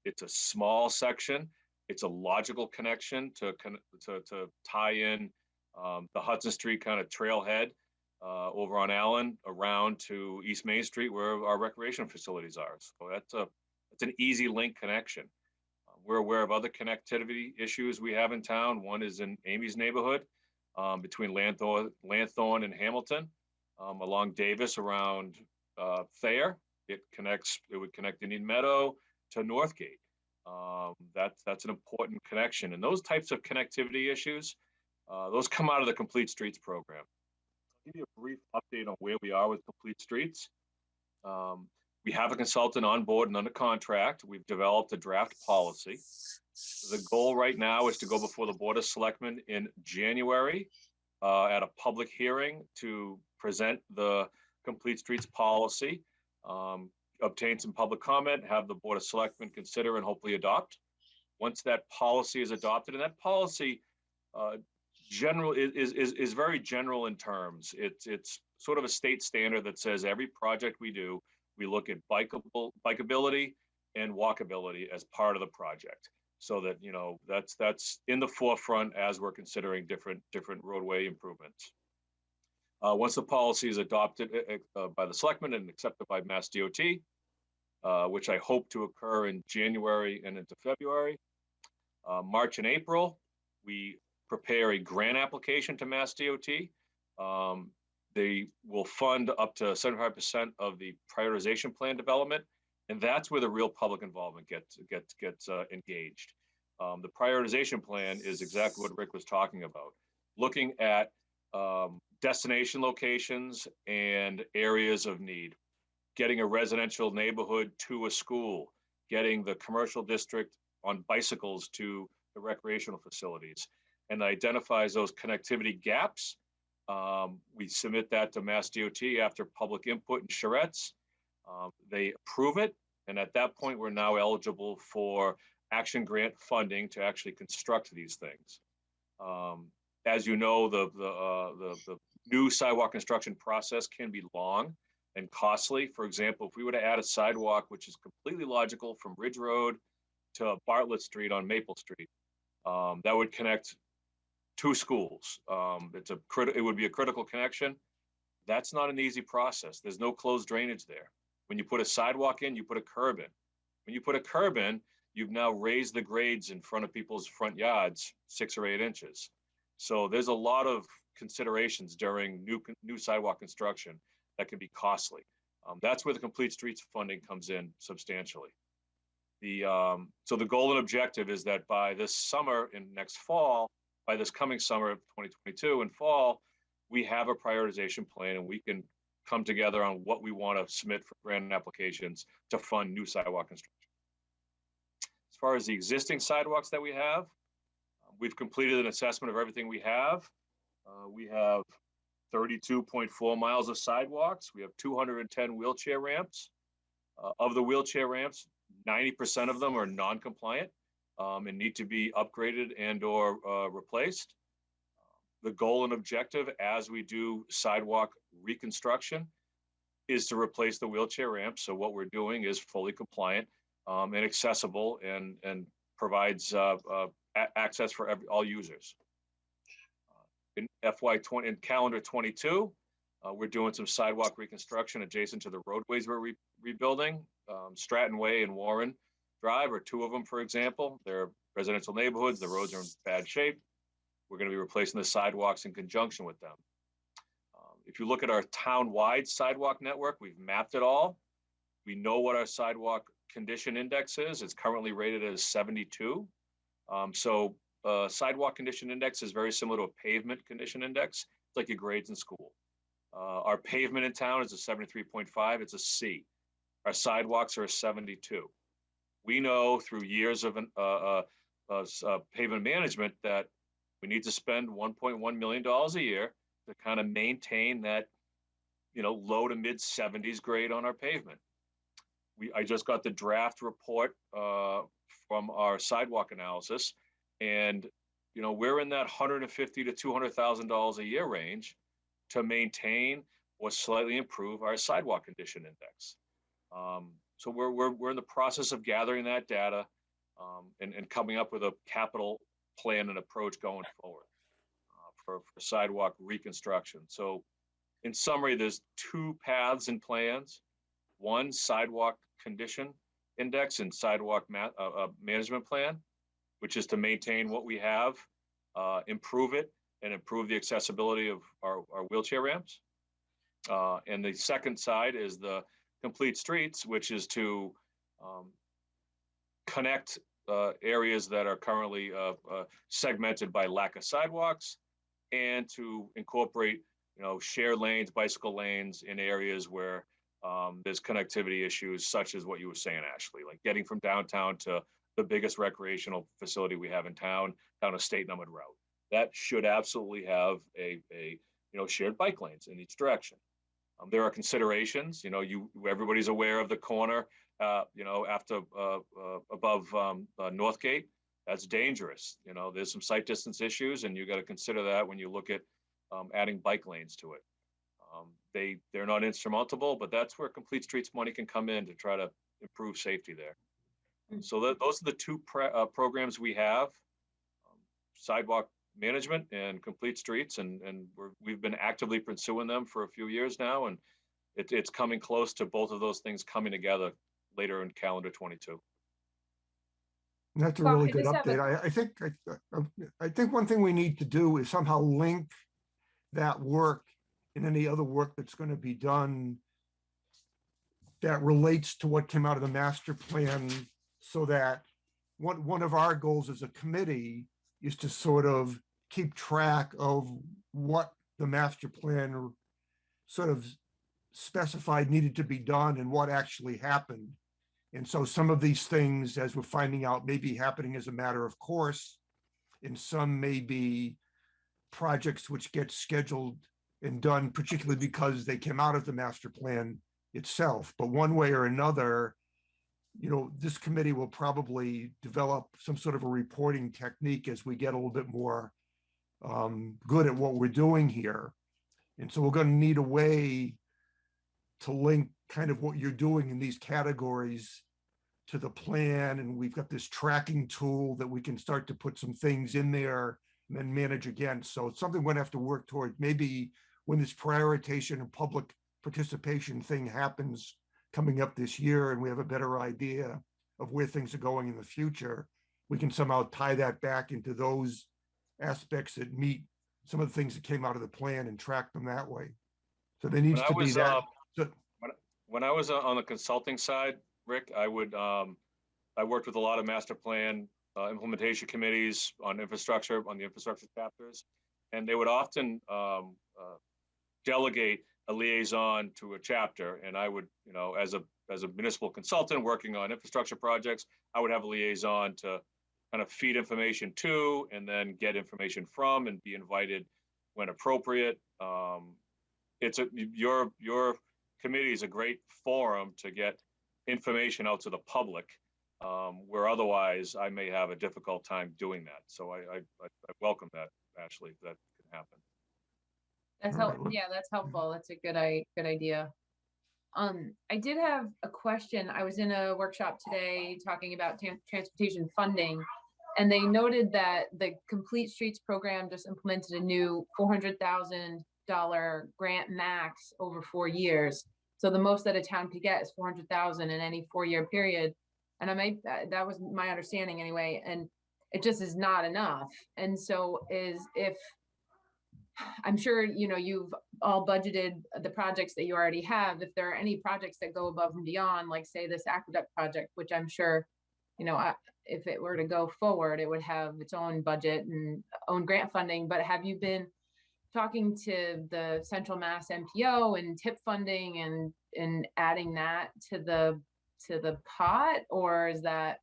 It's a small section. It's a logical connection to tie in the Hudson Street kind of trailhead over on Allen around to East Main Street where our recreation facilities are. So that's an easy link connection. We're aware of other connectivity issues we have in town. One is in Amy's neighborhood between Lanthorne and Hamilton, along Davis around Thayer. It would connect Indian Meadow to Northgate. That's an important connection. And those types of connectivity issues, those come out of the Complete Streets program. I'll give you a brief update on where we are with Complete Streets. We have a consultant on board and under contract. We've developed a draft policy. The goal right now is to go before the Board of Selectmen in January at a public hearing to present the Complete Streets policy, obtain some public comment, have the Board of Selectmen consider and hopefully adopt. Once that policy is adopted, and that policy is very general in terms. It's sort of a state standard that says every project we do, we look at bikeability and walkability as part of the project, so that, you know, that's in the forefront as we're considering different roadway improvements. Once the policy is adopted by the selectmen and accepted by Mass DOT, which I hope to occur in January and into February, March and April, we prepare a grant application to Mass DOT. They will fund up to 75% of the prioritization plan development, and that's where the real public involvement gets engaged. The prioritization plan is exactly what Rick was talking about, looking at destination locations and areas of need, getting a residential neighborhood to a school, getting the commercial district on bicycles to the recreational facilities, and identifies those connectivity gaps. We submit that to Mass DOT after public input and charrettes. They approve it, and at that point, we're now eligible for action grant funding to actually construct these things. As you know, the new sidewalk construction process can be long and costly. For example, if we were to add a sidewalk, which is completely logical from Ridge Road to Bartlett Street on Maple Street, that would connect two schools. It would be a critical connection. That's not an easy process. There's no closed drainage there. When you put a sidewalk in, you put a curb in. When you put a curb in, you've now raised the grades in front of people's front yards 6 or 8 inches. So there's a lot of considerations during new sidewalk construction that can be costly. That's where the Complete Streets funding comes in substantially. So the goal and objective is that by this summer and next fall, by this coming summer of 2022 and fall, we have a prioritization plan and we can come together on what we want to submit for grant applications to fund new sidewalk construction. As far as the existing sidewalks that we have, we've completed an assessment of everything we have. We have 32.4 miles of sidewalks. We have 210 wheelchair ramps. Of the wheelchair ramps, 90% of them are non-compliant and need to be upgraded and or replaced. The goal and objective as we do sidewalk reconstruction is to replace the wheelchair ramps. So what we're doing is fully compliant and accessible and provides access for all users. In FY20, in calendar 22, we're doing some sidewalk reconstruction adjacent to the roadways we're rebuilding. Stratton Way and Warren Drive are two of them, for example. They're residential neighborhoods. The roads are in bad shape. We're going to be replacing the sidewalks in conjunction with them. If you look at our town-wide sidewalk network, we've mapped it all. We know what our sidewalk condition index is. It's currently rated as 72. Sidewalk condition index is very similar to a pavement condition index. It's like your grades in school. Our pavement in town is a 73.5. It's a C. Our sidewalks are a 72. We know through years of pavement management that we need to spend $1.1 million a year to kind of maintain that, low to mid 70s grade on our pavement. I just got the draft report from our sidewalk analysis, and we're in that $150,000 to $200,000 a year range to maintain or slightly improve our sidewalk condition index. So we're in the process of gathering that data and coming up with a capital plan and approach going forward for sidewalk reconstruction. So in summary, there's two paths and plans. One, sidewalk condition index and sidewalk management plan, which is to maintain what we have, improve it, and improve the accessibility of our wheelchair ramps. And the second side is the complete streets, which is to connect areas that are currently segmented by lack of sidewalks, and to incorporate, shared lanes, bicycle lanes in areas where there's connectivity issues, such as what you were saying, Ashley, like getting from downtown to the biggest recreational facility we have in town, down a state numbered route. That should absolutely have a shared bike lanes in each direction. There are considerations, everybody's aware of the corner, after above Northgate. That's dangerous. There's some sight distance issues, and you got to consider that when you look at adding bike lanes to it. They're not insurmountable, but that's where Complete Streets money can come in to try to improve safety there. So those are the two programs we have: sidewalk management and Complete Streets, and we've been actively pursuing them for a few years now, and it's coming close to both of those things coming together later in calendar 22. That's a Well, really I good just have update. I think one thing we need to do is somehow link that work and any other work that's going to be done that relates to what came out of the master plan, so that one of our goals as a committee is to sort of keep track of what the master plan sort of specified needed to be done and what actually happened. And so some of these things, as we're finding out, may be happening as a matter of course, and some may be projects which get scheduled and done particularly because they came out of the master plan itself. But one way or another, this committee will probably develop some sort of a reporting technique as we get a little bit more good at what we're doing here. And so we're going to need a way to link kind of what you're doing in these categories to the plan. And we've got this tracking tool that we can start to put some things in there and then manage against. So it's something we're going to have to work toward. Maybe when this prioritization and public participation thing happens coming up this year, and we have a better idea of where things are going in the future, we can somehow tie that back into those aspects that meet some of the things that came out of the plan and track them that way. So there needs to be that. When I was on the consulting side, Rick, I worked with a lot of master plan implementation committees on the infrastructure chapters, and they would often delegate a liaison to a chapter. And I would, as a municipal consultant working on infrastructure projects, I would have a liaison to kind of feed information to, and then get information from, and be invited when appropriate. Your committee is a great forum to get information out to the public, where otherwise I may have a difficult time doing that. So I welcome that, Ashley, if that can happen. That's helpful. Yeah, that's helpful. That's a good idea. I did have a question. I was in a workshop today talking about transportation funding, And they noted that the Complete Streets program just implemented a new $400,000 grant max over 4 years. So the most that a town could get is 400,000 in any 4-year period. And that was my understanding anyway. And it just is not enough. And so if I'm sure, you've all budgeted the projects that you already have. If there are any projects that go above and beyond, like say this Aqueduct project, which I'm sure, if it were to go forward, it would have its own budget and own grant funding. But have you been talking to the Central Mass MPO and TIP funding and adding that to the pot? Or is that,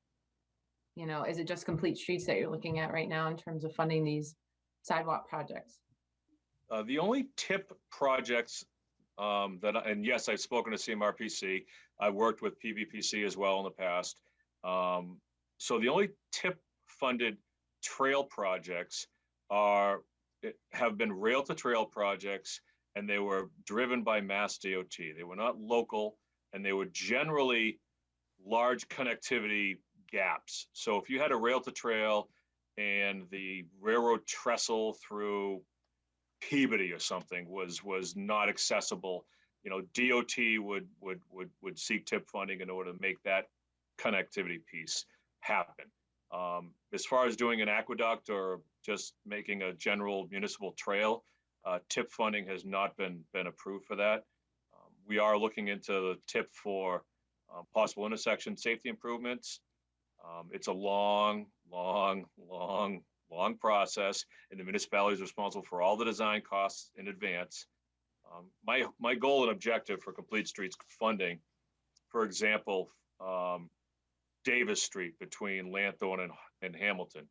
is it just Complete Streets that you're looking at right now in terms of funding these sidewalk projects? The only TIP projects and yes, I've spoken to CMRPC. I worked with PVPC as well in the past. So the only TIP funded trail projects have been rail to trail projects, and they were driven by Mass DOT. They were not local, and they were generally large connectivity gaps. So if you had a rail to trail and the railroad trestle through Peabody or something was not accessible, DOT would seek TIP funding in order to make that connectivity piece happen. As far as doing an aqueduct or just making a general municipal trail, TIP funding has not been approved for that. We are looking into the TIP for possible intersection safety improvements. It's a long process, and the municipality is responsible for all the design costs in advance. My goal and objective for Complete Streets funding, for example, Davis Street between Lanthorne and Hamilton,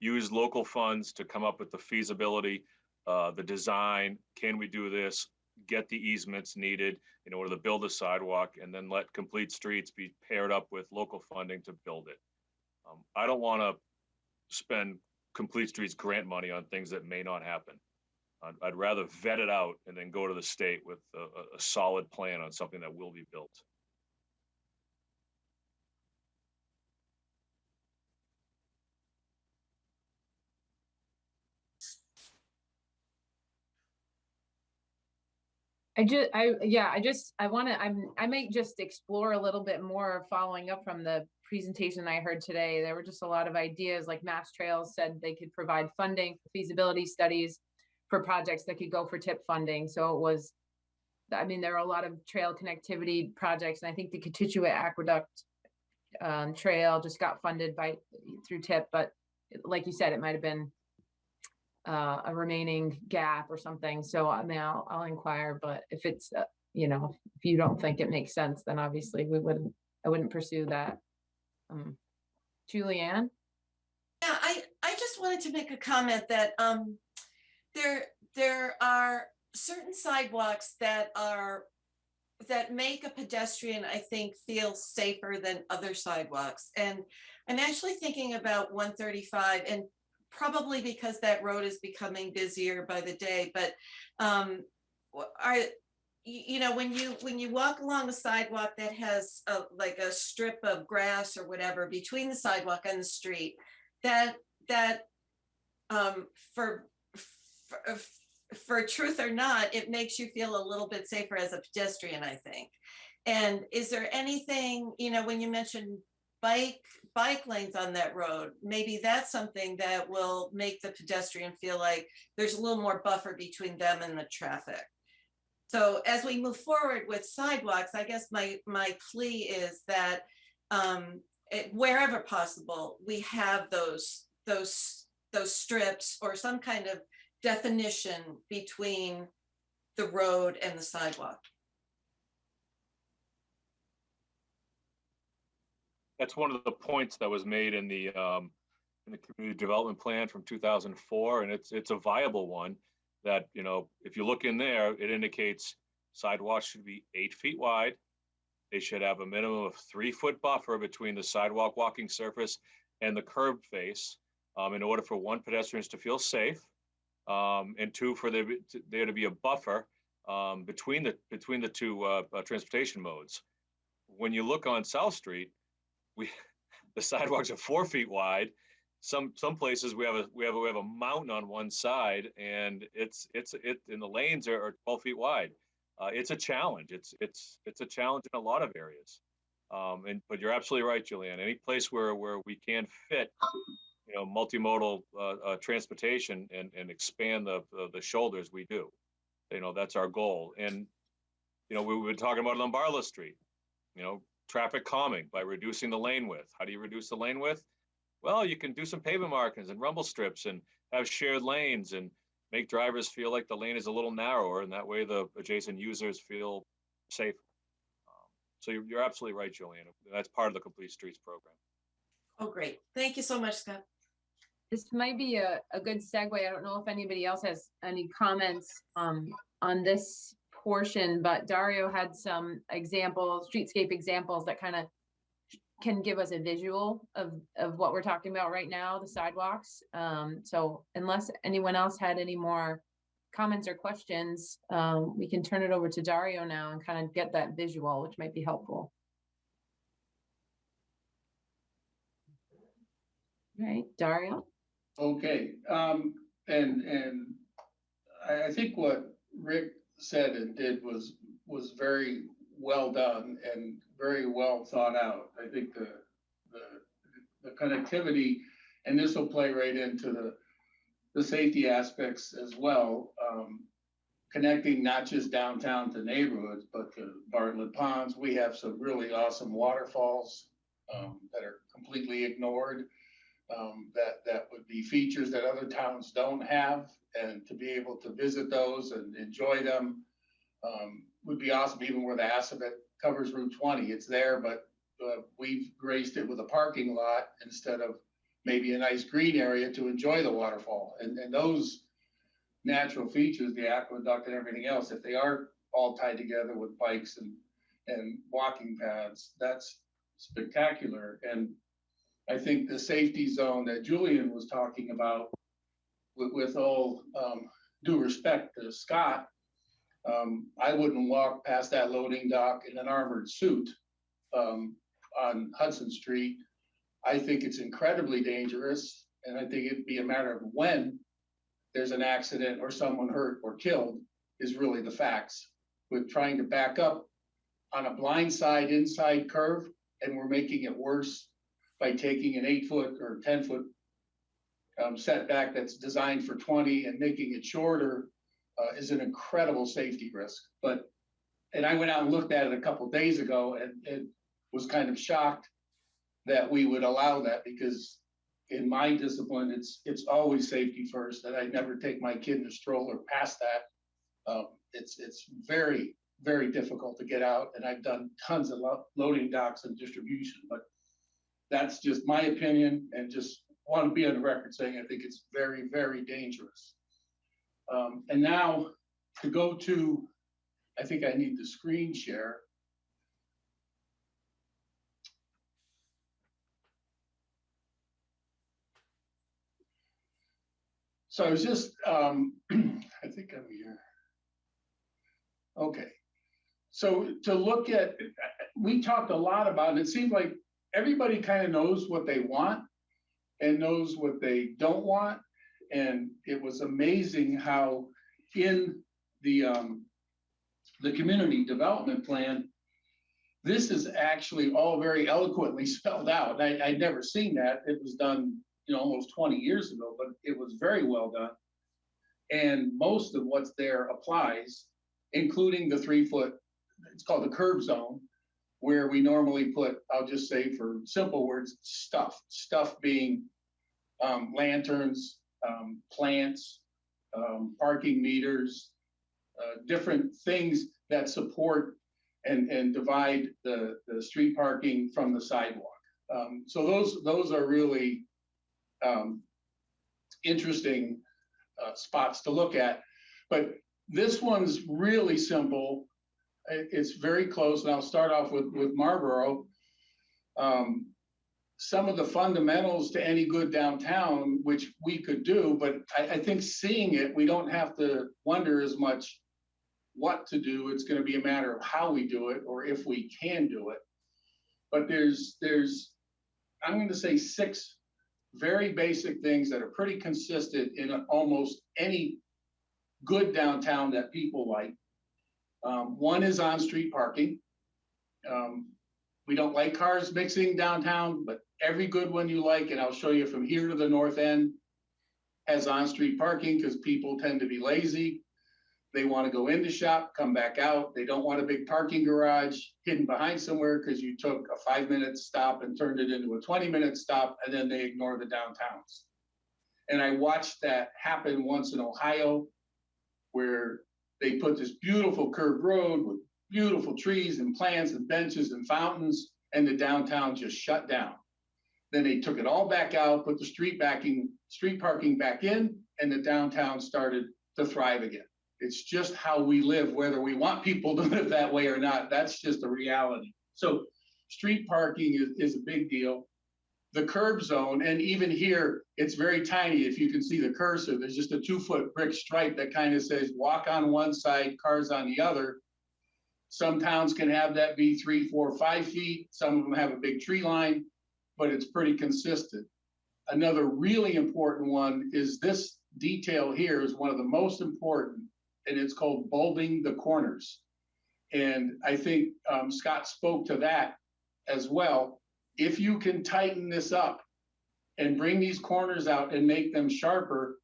use local funds to come up with the feasibility, the design. Can we do this? Get the easements needed in order to build a sidewalk, and then let Complete Streets be paired up with local funding to build it. I don't want to spend Complete Streets grant money on things that may not happen. I'd rather vet it out and then go to the state with a solid plan on something that will be built. I might just explore a little bit more following up from the presentation I heard today. There were just a lot of ideas, like Mass Trails said they could provide funding for feasibility studies for projects that could go for TIP funding. So it was, there are a lot of trail connectivity projects, and I think the Contiguous Aqueduct trail just got funded through TIP, but like you said, it might have been a remaining gap or something. So I'll inquire, but if it's, if you don't think it makes sense, then obviously I wouldn't pursue that. Julianne? Yeah, I just wanted to make a comment that there are certain sidewalks that make a pedestrian, I think, feel safer than other sidewalks. And I'm actually thinking about 135, and probably because that road is becoming busier by the day, but when you walk along a sidewalk that has like a strip of grass or whatever between the sidewalk and the street, that for truth or not, it makes you feel a little bit safer as a pedestrian, I think. And is there anything, when you mentioned bike lanes on that road, maybe that's something that will make the pedestrian feel like there's a little more buffer between them and the traffic. So as we move forward with sidewalks, I guess my plea is that wherever possible, we have those strips or some kind of definition between the road and the sidewalk. That's one of the points that was made in the community development plan from 2004, and it's a viable one. That, if you look in there, it indicates sidewalks should be 8 feet wide. They should have a minimum of 3-foot buffer between the sidewalk walking surface and the curb face, in order for one, pedestrians to feel safe, and two, for there to be a buffer between the two transportation modes. When you look on South Street, the sidewalks are 4 feet wide, some places we have a mountain on one side, and and the lanes are 12 feet wide. It's a challenge. It's a challenge in a lot of areas. But you're absolutely right, Julianne. Any place where we can fit, multimodal transportation and expand the shoulders, we do. That's our goal. And we were talking about Lombardo Street. Traffic calming by reducing the lane width. How do you reduce the lane width? Well, you can do some pavement markings and rumble strips and have shared lanes and make drivers feel like the lane is a little narrower, and that way the adjacent users feel safe. So you're absolutely right, Julian. That's part of the Complete Streets program. Oh, great. Thank you so much, Scott. This might be a good segue. I don't know if anybody else has any comments on this portion, but Dario had some examples, streetscape examples that kind of can give us a visual of what we're talking about right now, the sidewalks. So unless anyone else had any more comments or questions, we can turn it over to Dario now and kind of get that visual, which might be helpful. All right, Dario. Okay, and I think what Rick said and did was very well done and very well thought out. I think the connectivity, and this will play right into the safety aspects as well, connecting not just downtown to neighborhoods, but to Bartlett Ponds. We have some really awesome waterfalls that are completely ignored. That would be features that other towns don't have, and to be able to visit those and enjoy them would be awesome. Even where the Assabet covers Route 20, it's there, but we've graced it with a parking lot instead of maybe a nice green area to enjoy the waterfall. And those natural features, the aqueduct and everything else, if they are all tied together with bikes and walking paths, that's spectacular. And I think the safety zone that Julian was talking about, with all due respect to Scott, I wouldn't walk past that loading dock in an armored suit on Hudson Street. I think it's incredibly dangerous, and I think it'd be a matter of when there's an accident or someone hurt or killed is really the facts. With trying to back up on a blindside inside curve, and we're making it worse by taking an 8-foot or 10-foot setback that's designed for 20 and making it shorter is an incredible safety risk. And I went out and looked at it a couple of days ago and was kind of shocked that we would allow that, because in my discipline, it's always safety first, and I never take my kid in a stroller past that. It's very, very difficult to get out, and I've done tons of loading docks and distribution, but that's just my opinion, and just want to be on the record saying I think it's very, very dangerous. And now to go to, I think I need the screen share. So I was just, I think I'm here. Okay. So to look at, we talked a lot about, and it seems like everybody kind of knows what they want and knows what they don't want. And it was amazing how in the community development plan, this is actually all very eloquently spelled out. I'd never seen that. It was done, almost 20 years ago, but it was very well done. And most of what's there applies, including the 3-foot, it's called the curb zone, where we normally put, I'll just say for simple words, stuff being lanterns, plants, parking meters, different things that support and divide the street parking from the sidewalk. So those are really interesting spots to look at. But this one's really simple. It's very close, and I'll start off with Marlborough. Some of the fundamentals to any good downtown, which we could do, but I think seeing it, we don't have to wonder as much what to do. It's going to be a matter of how we do it, or if we can do it. But there's I'm going to say 6 very basic things that are pretty consistent in almost any good downtown that people like. One is on-street parking. We don't like cars mixing downtown, but every good one you like, and I'll show you from here to the north end, has on-street parking because people tend to be lazy. They want to go in the shop, come back out. They don't want a big parking garage hidden behind somewhere because you took a 5-minute stop and turned it into a 20-minute stop, and then they ignore the downtowns. And I watched that happen once in Ohio, where they put this beautiful curved road with beautiful trees and plants and benches and fountains, and the downtown just shut down. Then they took it all back out, put the street parking back in, and the downtown started to thrive again. It's just how we live, whether we want people to live that way or not. That's just a reality. So street parking is a big deal. The curb zone, and even here, it's very tiny. If you can see the cursor, there's just a 2-foot brick stripe that kind of says walk on one side, cars on the other. Some towns can have that be 3, 4, 5 feet. Some of them have a big tree line, but it's pretty consistent. Another really important one is this detail here is one of the most important, and it's called bulbing the corners. And I think Scott spoke to that as well. If you can tighten this up and bring these corners out and make them sharper,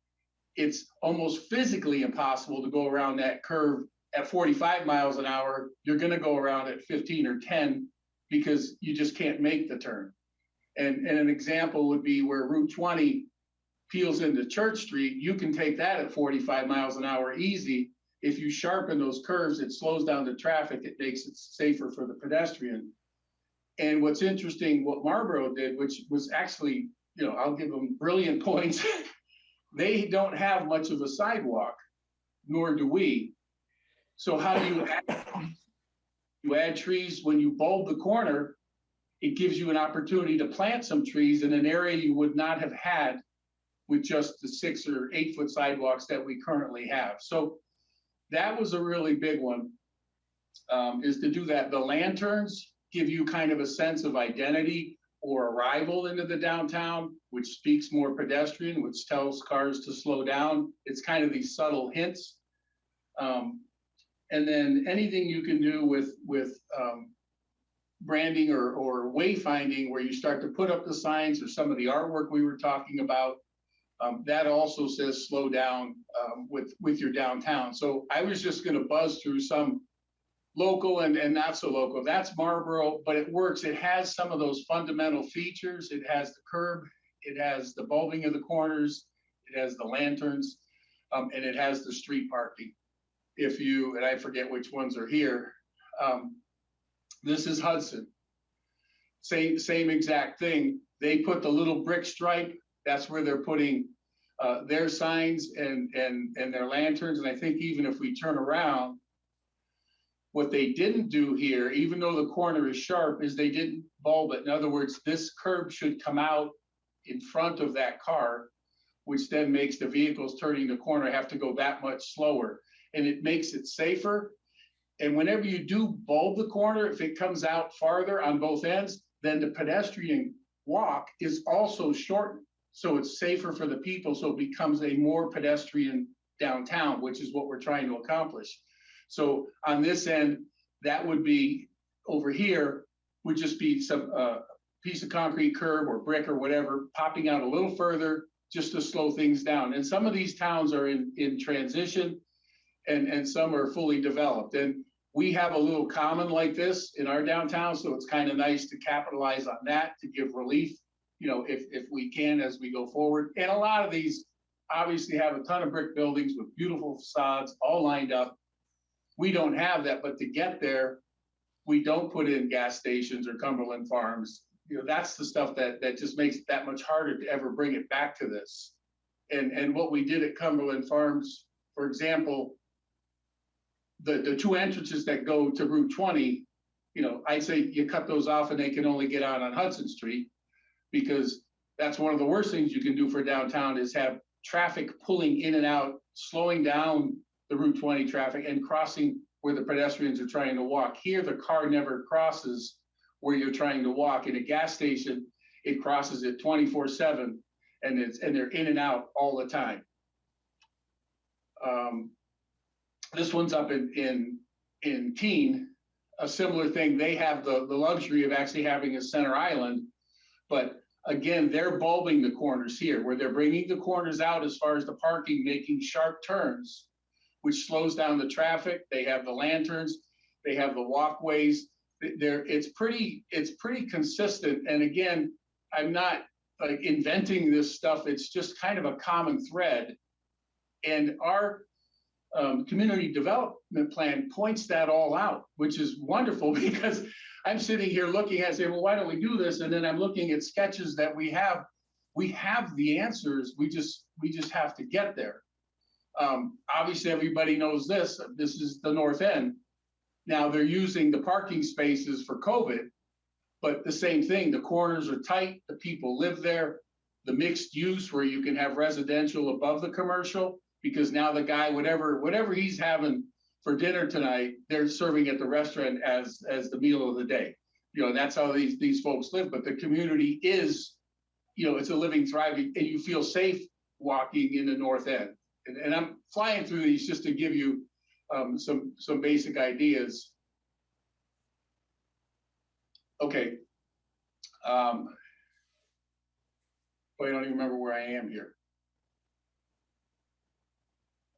it's almost physically impossible to go around that curve at 45 miles an hour. You're going to go around at 15 or 10 because you just can't make the turn. And an example would be where Route 20 peels into Church Street. You can take that at 45 miles an hour easy. If you sharpen those curves, it slows down the traffic. It makes it safer for the pedestrian. And what's interesting, what Marlboro did, which was actually, I'll give them brilliant points. They don't have much of a sidewalk, nor do we. So how do you add trees? You add trees when you bulb the corner. It gives you an opportunity to plant some trees in an area you would not have had with just the 6 or 8 foot sidewalks that we currently have. So that was a really big one, is to do that. The lanterns give you kind of a sense of identity or arrival into the downtown, which speaks more pedestrian, which tells cars to slow down. It's kind of these subtle hints. And then anything you can do with branding or wayfinding, where you start to put up the signs or some of the artwork we were talking about, that also says slow down with your downtown. So I was just going to buzz through some local and not so local. That's Marlboro, but it works. It has some of those fundamental features. It has the curb, it has the bulbing of the corners, it has the lanterns, and it has the street parking. And I forget which ones are here. This is Hudson. Same exact thing. They put the little brick stripe. That's where they're putting their signs and their lanterns. And I think even if we turn around, what they didn't do here, even though the corner is sharp, is they didn't bulb it. In other words, this curb should come out in front of that car, which then makes the vehicles turning the corner have to go that much slower. And it makes it safer. And whenever you do bulb the corner, if it comes out farther on both ends, then the pedestrian walk is also shortened. So it's safer for the people. So it becomes a more pedestrian downtown, which is what we're trying to accomplish. So on this end, that would be over here, would just be some piece of concrete curb or brick or whatever, popping out a little further just to slow things down. And some of these towns are in transition and some are fully developed. And we have a little common like this in our downtown. So it's kind of nice to capitalize on that to give relief, if we can as we go forward. And a lot of these obviously have a ton of brick buildings with beautiful facades all lined up. We don't have that, but to get there, we don't put in gas stations or Cumberland Farms. That's the stuff that just makes it that much harder to ever bring it back to this. And what we did at Cumberland Farms, for example, the 2 entrances that go to Route 20, I'd say you cut those off and they can only get out on Hudson Street, because that's one of the worst things you can do for downtown is have traffic pulling in and out, slowing down the Route 20 traffic and crossing where the pedestrians are trying to walk. Here, the car never crosses where you're trying to walk. In a gas station, it crosses it 24/7. and they're in and out all the time. This one's up in Keene, a similar thing. They have the luxury of actually having a center island, but again, they're bulbing the corners here, where they're bringing the corners out as far as the parking, making sharp turns, which slows down the traffic. They have the lanterns, they have the walkways. It's pretty consistent. And again, I'm not like inventing this stuff. It's just kind of a common thread. And our community development plan points that all out, which is wonderful, because I'm sitting here looking at it, saying, well, why don't we do this? And then I'm looking at sketches that we have. We have the answers. We just have to get there. Obviously, everybody knows this. This is the north end. Now they're using the parking spaces for COVID, but the same thing. The corners are tight. The people live there. The mixed use where you can have residential above the commercial, because now the guy, whatever he's having for dinner tonight, they're serving at the restaurant as the meal of the day. You know, that's how these folks live. But the community is, you know, it's a living, thriving, and you feel safe walking in the north end. And I'm flying through these just to give you some basic ideas. Okay. Boy, I don't even remember where I am here.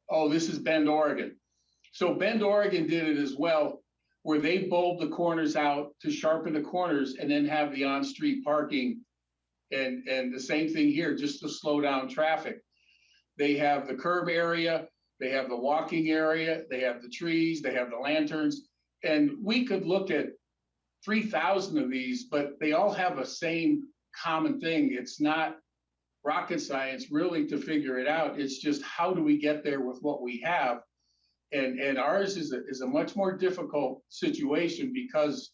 Oh, this is Bend, Oregon. So Bend, Oregon did it as well, where they bulb the corners out to sharpen the corners and then have the on-street parking. And the same thing here, just to slow down traffic. They have the curb area, they have the walking area, they have the trees, they have the lanterns. And we could look at 3,000 of these, but they all have a same common thing. It's not rocket science really to figure it out. It's just, how do we get there with what we have? And ours is a much more difficult situation, because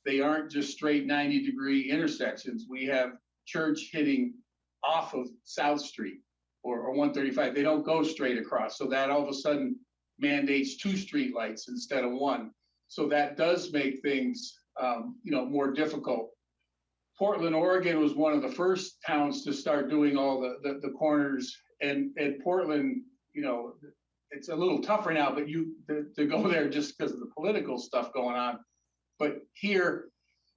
they aren't just straight 90-degree intersections. We have Church hitting off of South Street or 135. They don't go straight across. So that all of a sudden mandates 2 street lights instead of 1. So that does make things more difficult. Portland, Oregon was one of the first towns to start doing all the corners, and Portland, you know, it's a little tougher now, but to go there just because of the political stuff going on. But here,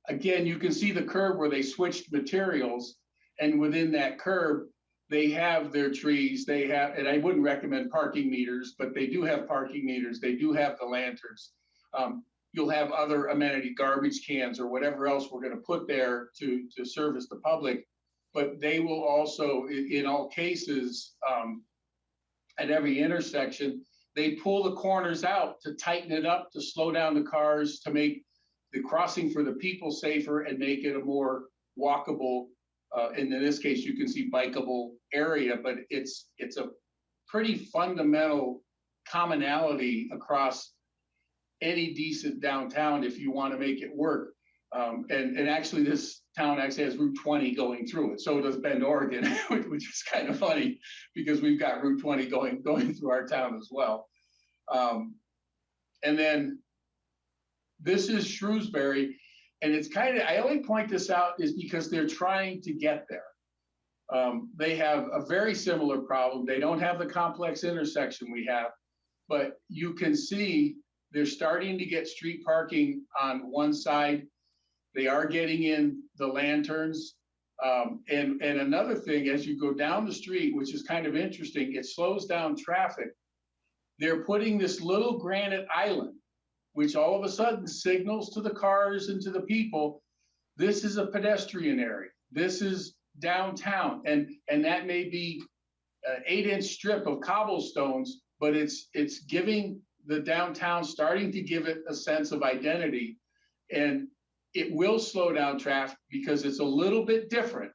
again, you can see the curb where they switched materials, and within that curb, they have their trees, they have, and I wouldn't recommend parking meters, but they do have parking meters, they do have the lanterns. You'll have other amenity, garbage cans or whatever else we're gonna put there to service the public. But they will also, in all cases, at every intersection, they pull the corners out to tighten it up, to slow down the cars, to make the crossing for the people safer and make it a more walkable, and in this case, you can see bikeable area, but it's a pretty fundamental commonality across any decent downtown if you want to make it work. And actually this town actually has Route 20 going through it. So does Bend, Oregon, which is kind of funny because we've got Route 20 going through our town as well. And then this is Shrewsbury, and it's kind of, I only point this out is because they're trying to get there. They have a very similar problem. They don't have the complex intersection we have, but you can see they're starting to get street parking on one side. They are getting in the lanterns. And another thing, as you go down the street, which is kind of interesting, it slows down traffic. They're putting this little granite island, which all of a sudden signals to the cars and to the people, this is a pedestrian area. This is downtown. And that may be an 8-inch strip of cobblestones, but it's giving the downtown, starting to give it a sense of identity. And it will slow down traffic because it's a little bit different.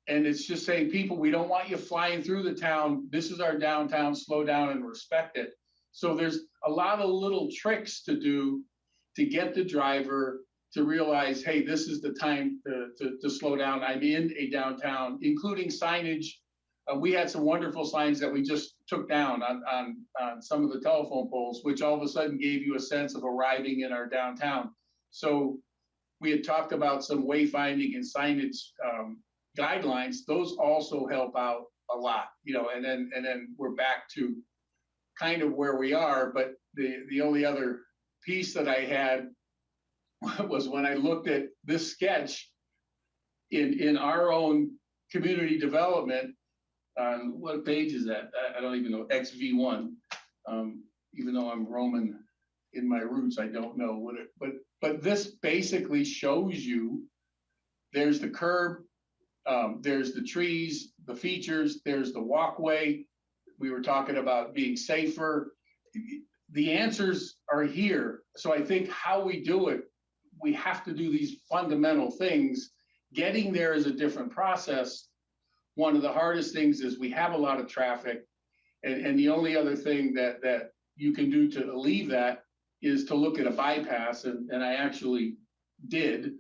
And it's just saying, people, we don't want you flying through the town. This is our downtown, slow down and respect it. So there's a lot of little tricks to do to get the driver to realize, hey, this is the time to slow down. I'm in a downtown, including signage. We had some wonderful signs that we just took down on some of the telephone poles, which all of a sudden gave you a sense of arriving in our downtown. So we had talked about some wayfinding and signage guidelines, those also help out a lot, and then we're back to kind of where we are. But the only other piece that I had was when I looked at this sketch in our own community development. What page is that? I don't even know. XV1. Even though I'm Roman in my roots, I don't know what it. But this basically shows you. There's the curb. There's the trees, the features. There's the walkway. We were talking about being safer. The answers are here. So I think how we do it, we have to do these fundamental things. Getting there is a different process. One of the hardest things is we have a lot of traffic. And the only other thing that you can do to alleviate that is to look at a bypass. And I actually did.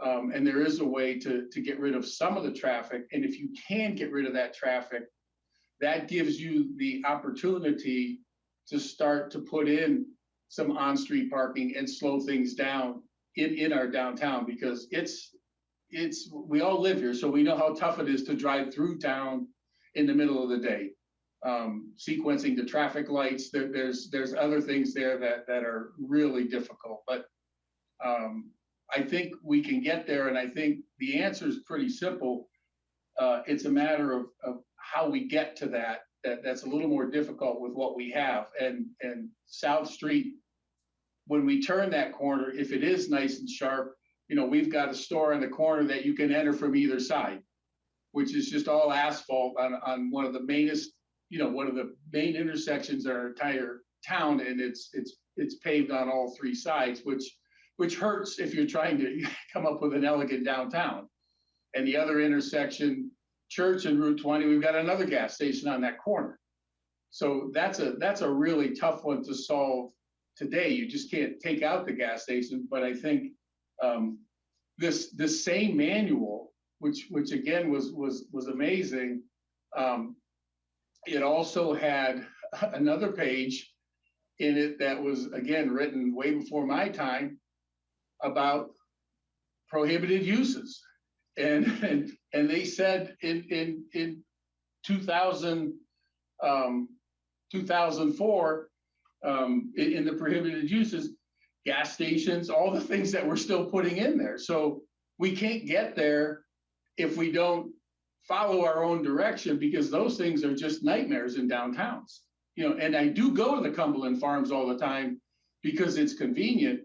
And there is a way to get rid of some of the traffic. And if you can get rid of that traffic, that gives you the opportunity to start to put in some on-street parking and slow things down in our downtown, because we all live here, so we know how tough it is to drive through town in the middle of the day. Sequencing the traffic lights, there's other things there that are really difficult, but I think we can get there, and I think the answer is pretty simple. It's a matter of how we get to that's a little more difficult with what we have. And South Street, when we turn that corner, if it is nice and sharp, we've got a store in the corner that you can enter from either side, which is just all asphalt on one of the mainest, one of the main intersections in our entire town, and it's paved on all three sides, which hurts if you're trying to come up with an elegant downtown. And the other intersection, Church and Route 20, we've got another gas station on that corner. So that's a really tough one to solve today. You just can't take out the gas station. But I think this same manual, which again was amazing, it also had another page in it that was again written way before my time about prohibited uses. And they said in 2004, in the prohibited uses, gas stations, all the things that we're still putting in there. So we can't get there if we don't follow our own direction, because those things are just nightmares in downtowns. And I do go to the Cumberland Farms all the time because it's convenient,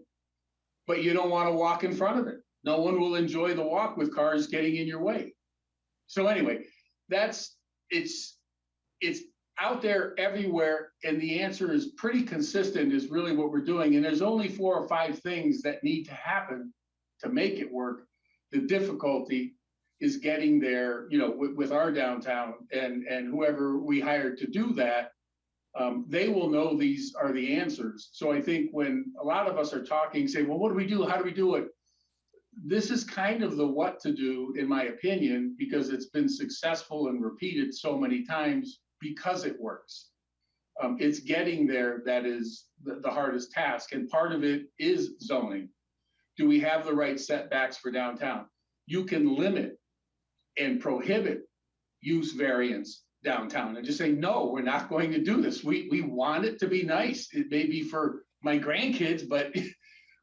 but you don't want to walk in front of it. No one will enjoy the walk with cars getting in your way. So anyway, it's out there everywhere. And the answer is pretty consistent, is really what we're doing. And there's only 4 or 5 things that need to happen to make it work. The difficulty is getting there, with our downtown, and whoever we hired to do that, they will know these are the answers. So I think when a lot of us are talking, say, well, what do we do? How do we do it? This is kind of the what to do, in my opinion, because it's been successful and repeated so many times because it works. It's getting there that is the hardest task. And part of it is zoning. Do we have the right setbacks for downtown? You can limit and prohibit use variance downtown and just say, no, we're not going to do this. We want it to be nice. It may be for my grandkids, but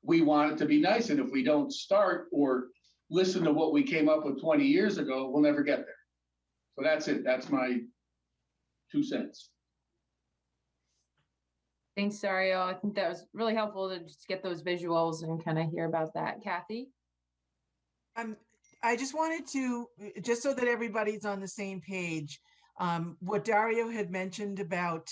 we want it to be nice. And if we don't start or listen to what we came up with 20 years ago, we'll never get there. So that's it. That's my 2 cents. Thanks, Dario. I think that was really helpful to just get those visuals and kind of hear about that. Kathy? I just wanted to, just so that everybody's on the same page, what Dario had mentioned about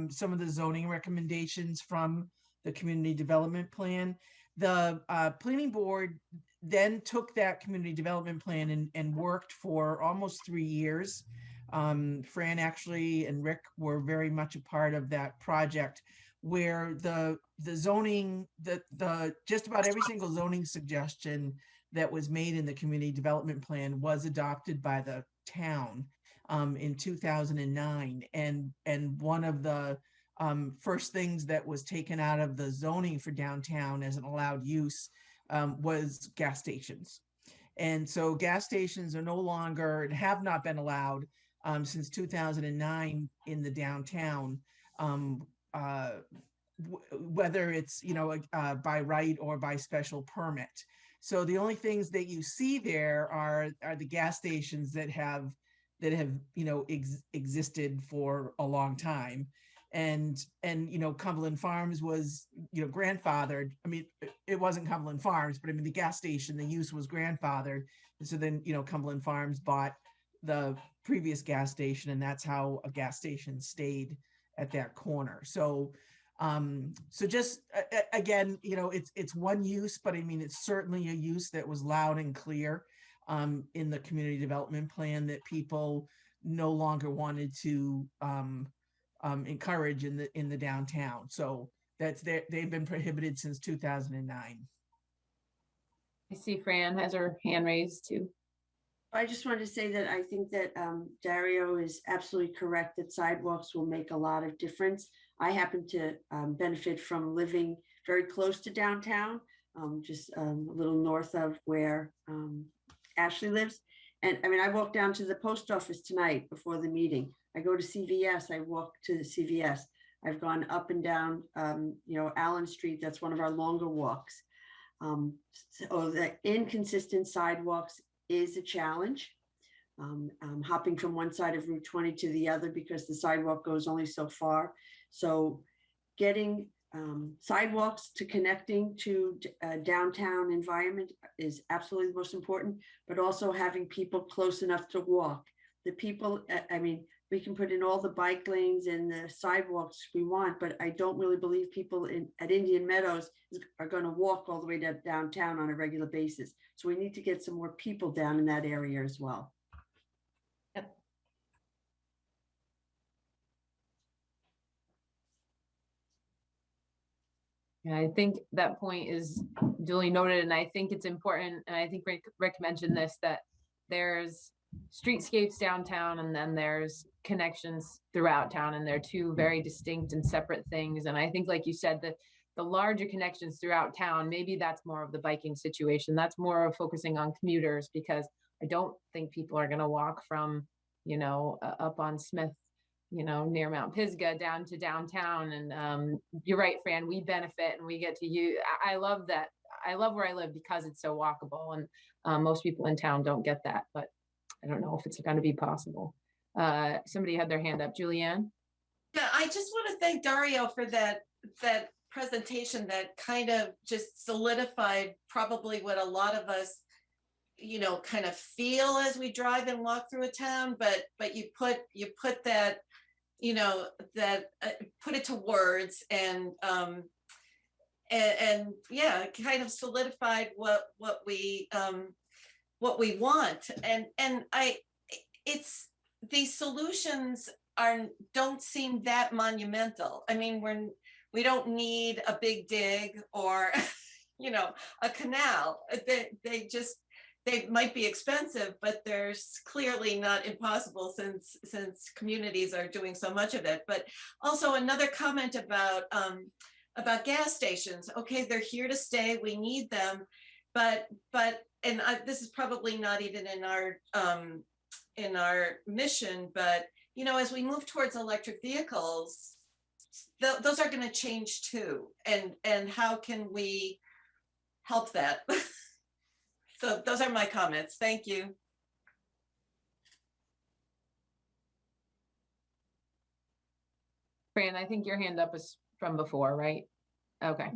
some of the zoning recommendations from the community development plan. The planning board then took that community development plan and worked for almost 3 years. Fran actually and Rick were very much a part of that project, where the zoning, the just about every single zoning suggestion that was made in the community development plan was adopted by the town in 2009. And one of the first things that was taken out of the zoning for downtown as an allowed use was gas stations. And so gas stations are no longer and have not been allowed since 2009 in the downtown, whether it's, by right or by special permit. So the only things that you see there are the gas stations that have existed for a long time. And Cumberland Farms was, grandfathered. I mean, it wasn't Cumberland Farms, but I mean, the gas station, the use was grandfathered. And so then, Cumberland Farms bought the previous gas station, and that's how a gas station stayed at that corner. So just again, it's one use, but I mean, it's certainly a use that was loud and clear in the community development plan that people no longer wanted to encourage in the downtown. So they've been prohibited since 2009. I see Fran has her hand raised too. I just wanted to say that I think that Dario is absolutely correct that sidewalks will make a lot of difference. I happen to benefit from living very close to downtown, just a little north of where Ashley lives. And I mean, I walked down to the post office tonight before the meeting. I go to CVS, I walk to the CVS. I've gone up and down, Allen Street. That's one of our longer walks. So the inconsistent sidewalks is a challenge. Hopping from one side of Route 20 to the other because the sidewalk goes only so far. So getting sidewalks to connecting to downtown environment is absolutely the most important, but also having people close enough to walk. The people, I mean, we can put in all the bike lanes and the sidewalks we want, but I don't really believe people at Indian Meadows are going to walk all the way to downtown on a regular basis. So we need to get some more people down in that area as well. Yep. Yeah, I think that point is duly noted, and I think it's important, and I think Rick mentioned this, that there's streetscapes downtown and then there's connections throughout town, and they're two very distinct and separate things. And I think, like you said, the larger connections throughout town, maybe that's more of the biking situation. That's more of focusing on commuters, because I don't think people are going to walk from, up on Smith, near Mount Pisgah down to downtown. And you're right, Fran, we benefit and we get to use. I love that. I love where I live because it's so walkable, and most people in town don't get that, but I don't know if it's going to be possible. Somebody had their hand up. Julianne? Yeah, I just want to thank Dario for that presentation that kind of just solidified probably what a lot of us, kind of feel as we drive and walk through a town, but you put that, put it to words and yeah, kind of solidified what we want. And it's, these solutions don't seem that monumental. I mean, we don't need a big dig or, a canal. They might be expensive, but they're clearly not impossible since communities are doing so much of it. But also another comment about gas stations. Okay, they're here to stay. We need them, but this is probably not even in our mission. But as we move towards electric vehicles, those are going to change too. And how can we help that? So those are my comments. Thank you. Fran, I think your hand up is from before, right? Okay.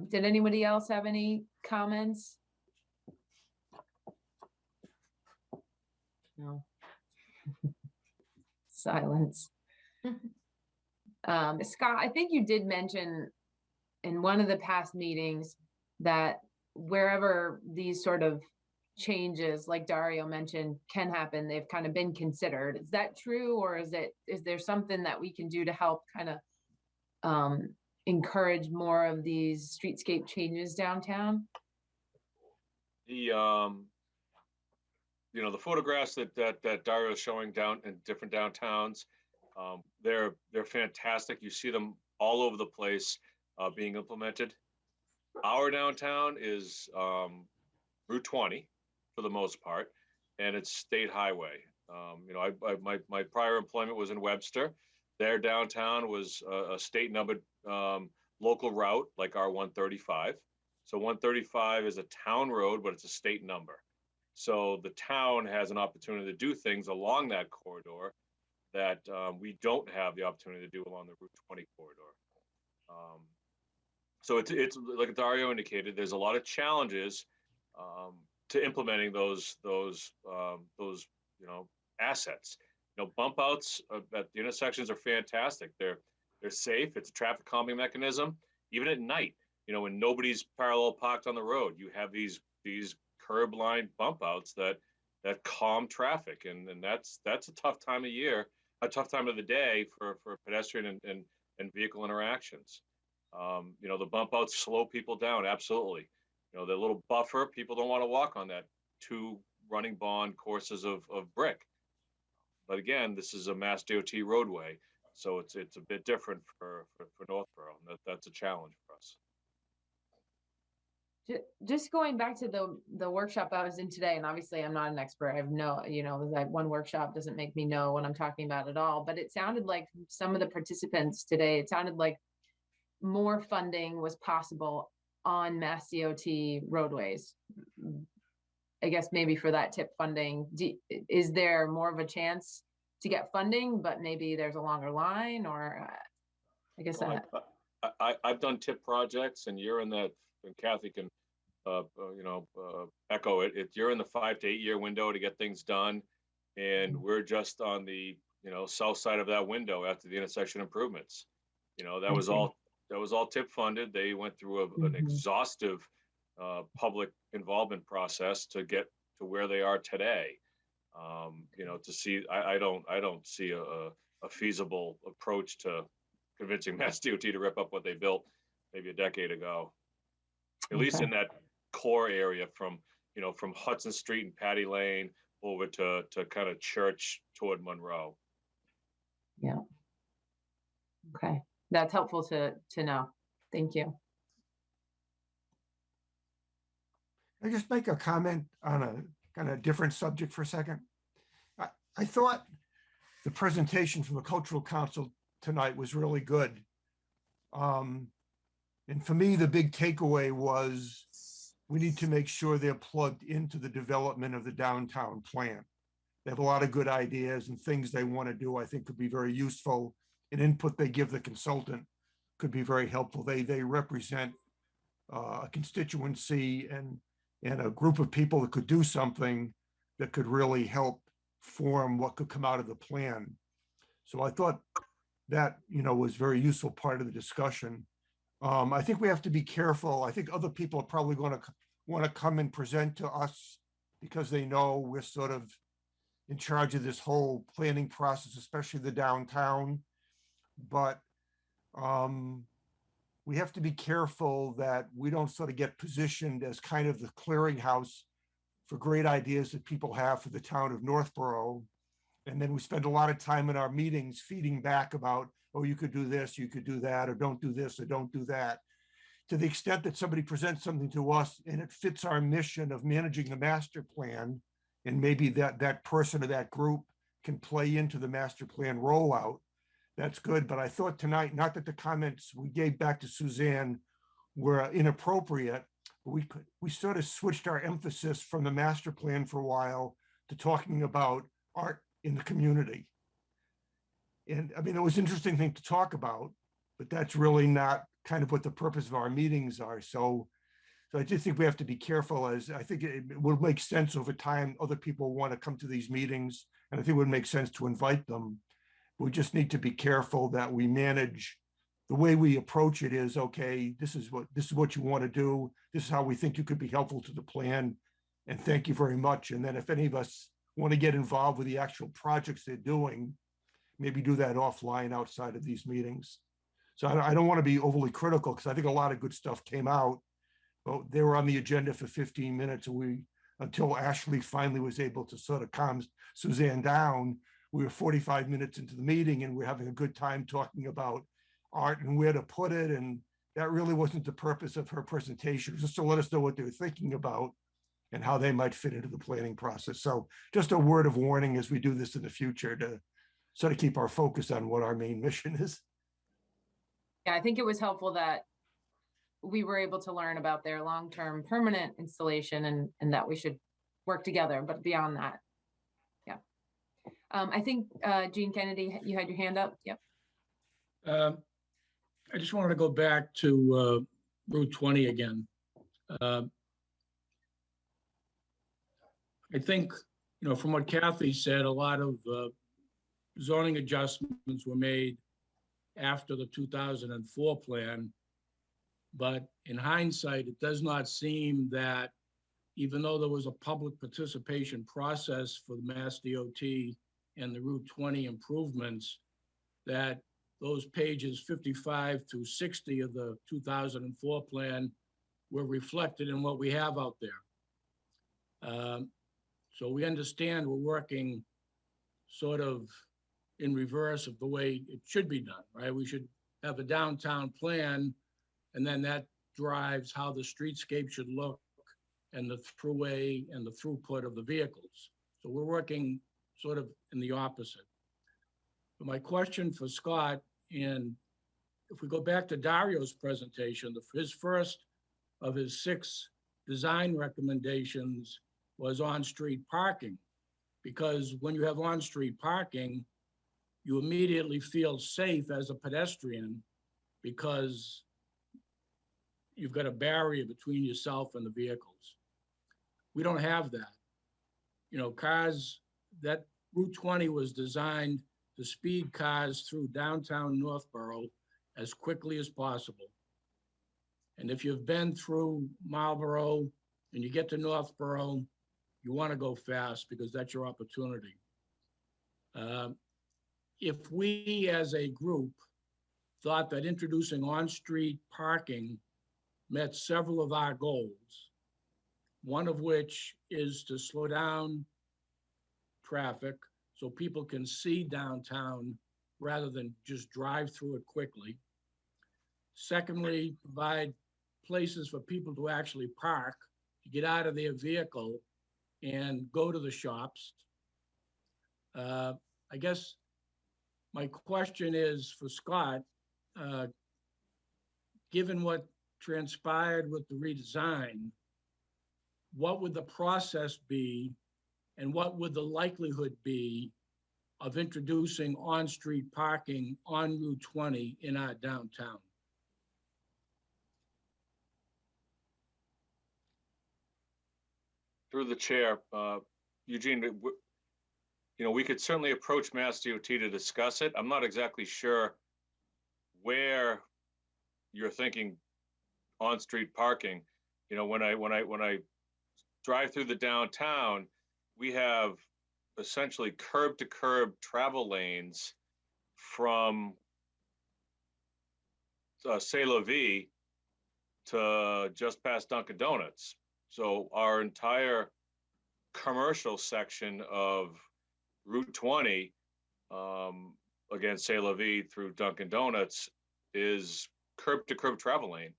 Did anybody else have any comments? No. Silence. Scott, I think you did mention in one of the past meetings that wherever these sort of changes, like Dario mentioned, can happen, they've kind of been considered. Is that true, or is there something that we can do to help kind of encourage more of these streetscape changes downtown? The photographs that Dario is showing down in different downtowns, they're fantastic. You see them all over the place being implemented. Our downtown is Route 20 for the most part, and it's state highway. You know, my prior employment was in Webster. Their downtown was a state numbered local route like our 135. So 135 is a town road, but it's a state number. So the town has an opportunity to do things along that corridor that we don't have the opportunity to do along the Route 20 corridor. So it's like Dario indicated, there's a lot of challenges to implementing those you know, assets. You know, bump outs at the intersections are fantastic. They're safe. It's a traffic calming mechanism. Even at night, you know, when nobody's parallel parked on the road, you have these curb line bump outs that calm traffic, and that's a tough time of year, a tough time of the day for pedestrian and vehicle interactions. You know, the bump outs slow people down, absolutely. You know, the little buffer, people don't want to walk on that 2 running bond courses of brick. But again, this is a Mass DOT roadway, so it's a bit different for Northborough. That's a challenge for us. Just going back to the workshop I was in today, and obviously I'm not an expert. I have no, you know, that one workshop doesn't make me know what I'm talking about at all, but it sounded like some of the participants today, it sounded like more funding was possible on Mass DOT roadways. I guess maybe for that tip funding, is there more of a chance to get funding, but maybe there's a longer line, or I guess well, I've done tip projects, and you're in that, and Kathy can you know, echo it. You're in the 5 to 8 year window to get things done, and we're just on the, you know, south side of that window after the intersection improvements. You know, that was all tip funded. They went through an exhaustive public involvement process to get to where they are today. You know, to see, I don't see a feasible approach to convincing Mass DOT to rip up what they built maybe a decade ago. At least in that core area from, you know, from Hudson Street and Patty Lane over to kind of Church toward Monroe. Yeah. Okay, that's helpful to know. Thank you. Can I just make a comment on a kind of different subject for a second? I thought the presentation from the Cultural Council tonight was really good. And for me, the big takeaway was we need to make sure they're plugged into the development of the downtown plan. They have a lot of good ideas and things they want to do, I think could be very useful. And input they give the consultant could be very helpful. They represent a constituency and a group of people that could do something that could really help form what could come out of the plan. So I thought that, you know, was very useful part of the discussion. I think we have to be careful. I think other people are probably going to want to come and present to us because they know we're sort of in charge of this whole planning process, especially the downtown. But we have to be careful that we don't sort of get positioned as kind of the clearinghouse for great ideas that people have for the town of Northborough. And then we spend a lot of time in our meetings feeding back about, oh, you could do this, you could do that, or don't do this, or don't do that. To the extent that somebody presents something to us and it fits our mission of managing the master plan, and maybe that person or that group can play into the master plan rollout, that's good. But I thought tonight, not that the comments we gave back to Suzanne were inappropriate, but we sort of switched our emphasis from the master plan for a while to talking about art in the community. And I mean, it was an interesting thing to talk about, but that's really not kind of what the purpose of our meetings are. So I just think we have to be careful, as I think it will make sense over time. Other people want to come to these meetings, and I think it would make sense to invite them. We just need to be careful that we manage the way we approach it is, okay, this is what you want to do. This is how we think you could be helpful to the plan. And thank you very much. And then if any of us want to get involved with the actual projects they're doing, maybe do that offline outside of these meetings. So I don't want to be overly critical because I think a lot of good stuff came out, but they were on the agenda for 15 minutes. And until Ashley finally was able to sort of calm Suzanne down, we were 45 minutes into the meeting and we're having a good time talking about art and where to put it. And that really wasn't the purpose of her presentation, just to let us know what they were thinking about. and how they might fit into the planning process. So just a word of warning as we do this in the future to sort of keep our focus on what our main mission is. Yeah, I think it was helpful that we were able to learn about their long-term permanent installation and that we should work together, but beyond that. Yeah. I think, Gene Kennedy, you had your hand up. Yep. I just wanted to go back to Route 20 again. I think, from what Kathy said, a lot of zoning adjustments were made after the 2004 plan. But in hindsight, it does not seem that even though there was a public participation process for the Mass DOT and the Route 20 improvements, that those pages 55 through 60 of the 2004 plan were reflected in what we have out there. So we understand we're working sort of in reverse of the way it should be done, right? We should have a downtown plan, and then that drives how the streetscape should look and the throughway and the throughput of the vehicles. So we're working sort of in the opposite. But my question for Scott, and if we go back to Dario's presentation, his first of his 6 design recommendations was on-street parking. Because when you have on-street parking, you immediately feel safe as a pedestrian because you've got a barrier between yourself and the vehicles. We don't have that. Cars, that Route 20 was designed to speed cars through downtown Northborough as quickly as possible. And if you've been through Marlborough and you get to Northborough, you want to go fast because that's your opportunity. If we as a group thought that introducing on-street parking met several of our goals, one of which is to slow down traffic so people can see downtown rather than just drive through it quickly. Secondly, provide places for people to actually park, to get out of their vehicle and go to the shops. I guess my question is for Scott, given what transpired with the redesign, what would the process be and what would the likelihood be of introducing on-street parking on Route 20 in our downtown? Through the chair, Eugene, we could certainly approach Mass DOT to discuss it. I'm not exactly sure where you're thinking on-street parking. When I drive through the downtown, we have essentially curb-to-curb travel lanes from C'est La Vie to just past Dunkin' Donuts. So our entire commercial section of Route 20, again, C'est La Vie through Dunkin' Donuts, is curb-to-curb travel lane.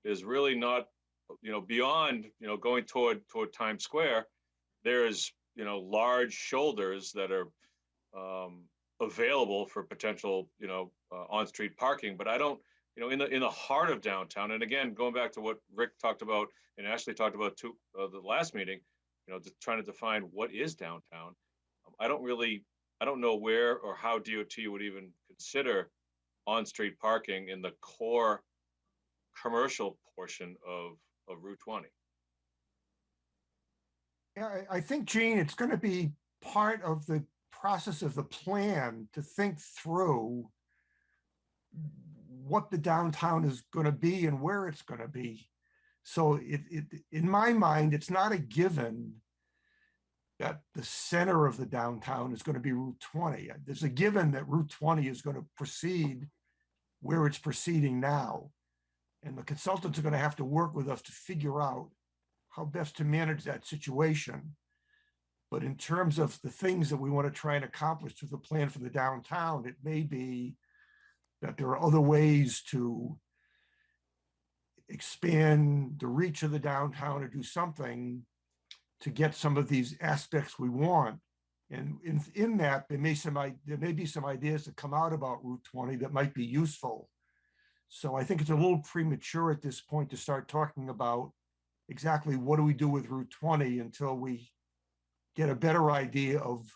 Is really not, beyond, going toward Times Square, there's, large shoulders that are available for potential, on-street parking. But I don't, in the heart of downtown, and again, going back to what Rick talked about and Ashley talked about too, the last meeting, trying to define what is downtown. I don't know where or how DOT would even consider on-street parking in the core commercial portion of Route 20. Yeah, I think, Gene, it's going to be part of the process of the plan to think through what the downtown is going to be and where it's going to be. So in my mind, it's not a given that the center of the downtown is going to be Route 20. There's a given that Route 20 is going to proceed where it's proceeding now. And the consultants are going to have to work with us to figure out how best to manage that situation. But in terms of the things that we want to try and accomplish through the plan for the downtown, it may be that there are other ways to expand the reach of the downtown or do something to get some of these aspects we want. And in that, there may be some ideas that come out about Route 20 that might be useful. So I think it's a little premature at this point to start talking about exactly what do we do with Route 20 until we get a better idea of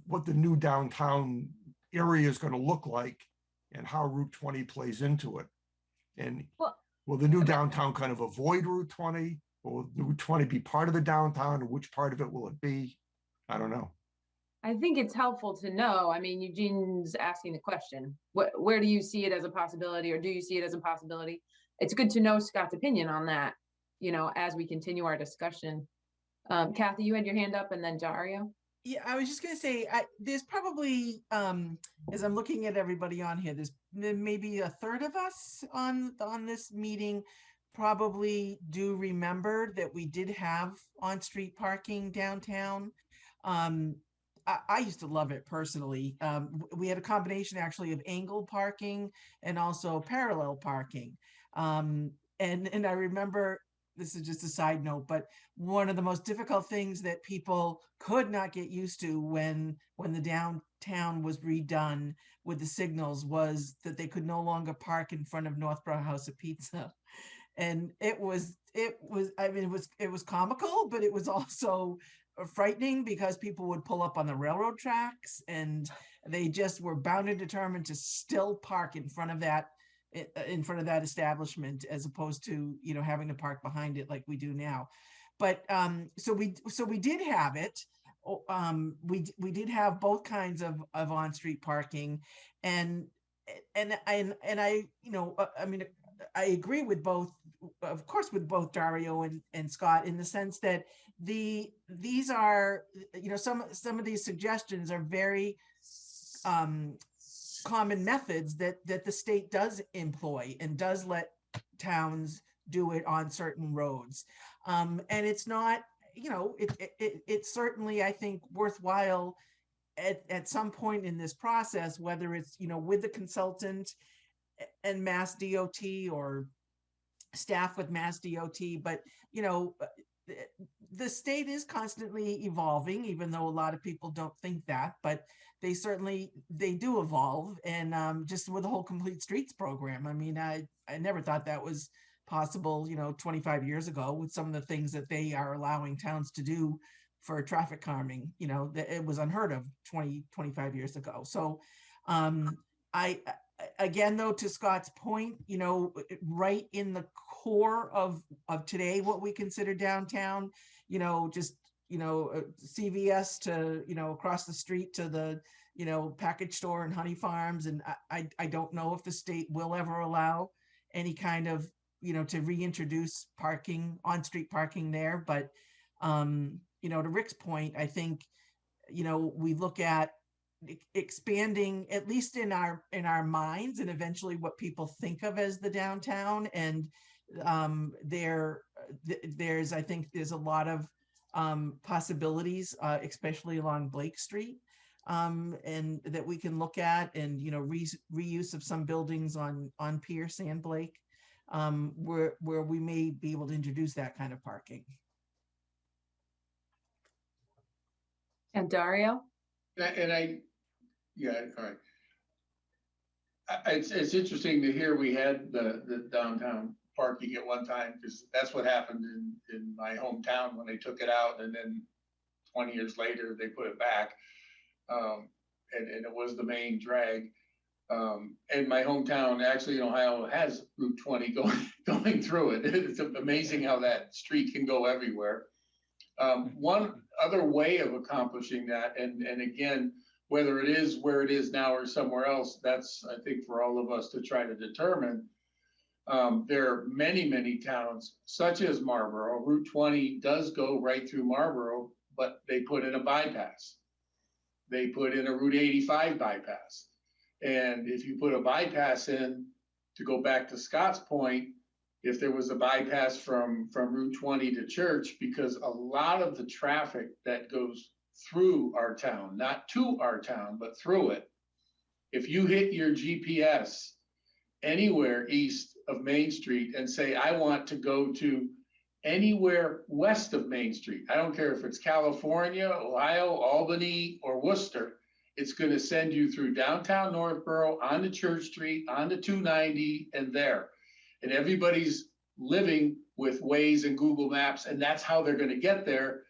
what the new downtown area is going to look like and how Route 20 plays into it. And Well, will the new downtown kind of avoid Route 20? Or will Route 20 be part of the downtown? And which part of it will it be? I don't know. I think it's helpful to know. I mean, Eugene's asking the question, where do you see it as a possibility, or do you see it as a possibility? It's good to know Scott's opinion on that, you know, as we continue our discussion. Kathy, you had your hand up, and then Dario. Yeah, I was just gonna say, there's probably, as I'm looking at everybody on here, there's maybe a third of us on this meeting probably do remember that we did have on-street parking downtown. I used to love it personally. We had a combination actually of angled parking and also parallel parking. And I remember, this is just a side note, but one of the most difficult things that people could not get used to when the downtown was redone with the signals was that they could no longer park in front of Northborough House of Pizza. And it was comical, but it was also frightening because people would pull up on the railroad tracks and they just were bound and determined to still park in front of that establishment, as opposed to, you know, having to park behind it like we do now. But so we did have it. We did have both kinds of on-street parking, and I, you know, I mean, I agree with both, of course, with both Dario and Scott, in the sense that these are, you know, some of these suggestions are very common methods that the state does employ and does let towns do it on certain roads. And it's not, you know, it's certainly, I think, worthwhile at some point in this process, whether it's, you know, with the consultant and Mass DOT or staff with Mass DOT, but, you know, the state is constantly evolving, even though a lot of people don't think that, but they do evolve. And just with the whole Complete Streets program, I mean, I never thought that was possible, you know, 25 years ago, with some of the things that they are allowing towns to do for traffic calming. You know, that it was unheard of 25 years ago. So again, though, to Scott's point, you know, right in the core of today, what we consider downtown, you know, just, you know, CVS to, you know, across the street to the, you know, package store and Honey Farms. And I don't know if the state will ever allow any kind of, you know, to reintroduce parking, on-street parking there. But, you know, to Rick's point, I think, you know, we look at expanding, at least in our minds, and eventually what people think of as the downtown. And there's I think there's a lot of possibilities, especially along Blake Street, and that we can look at, and, you know, reuse of some buildings on Pierce and Blake, where we may be able to introduce that kind of parking. And Dario? Yeah, all right. It's interesting to hear we had the downtown parking at one time, because that's what happened in my hometown when they took it out, and then 20 years later they put it back, and it was the main drag. And my hometown, actually in Ohio, has Route 20 going through it. It's amazing how that street can go everywhere. One other way of accomplishing that, and again, whether it is where it is now or somewhere else, that's, I think, for all of us to try to determine. There are many towns, such as Marlborough. Route 20 does go right through Marlborough, but they put in a bypass. They put in a Route 85 bypass. And if you put a bypass in, to go back to Scott's point, if there was a bypass from Route 20 to Church, because a lot of the traffic that goes through our town, not to our town, but through it, if you hit your GPS anywhere east of Main Street and say, I want to go to anywhere west of Main Street. I don't care if it's California, Ohio, Albany, or Worcester. It's going to send you through downtown Northborough, onto Church Street, onto 290, and there. And everybody's living with Waze and Google Maps, and that's how they're going to get there.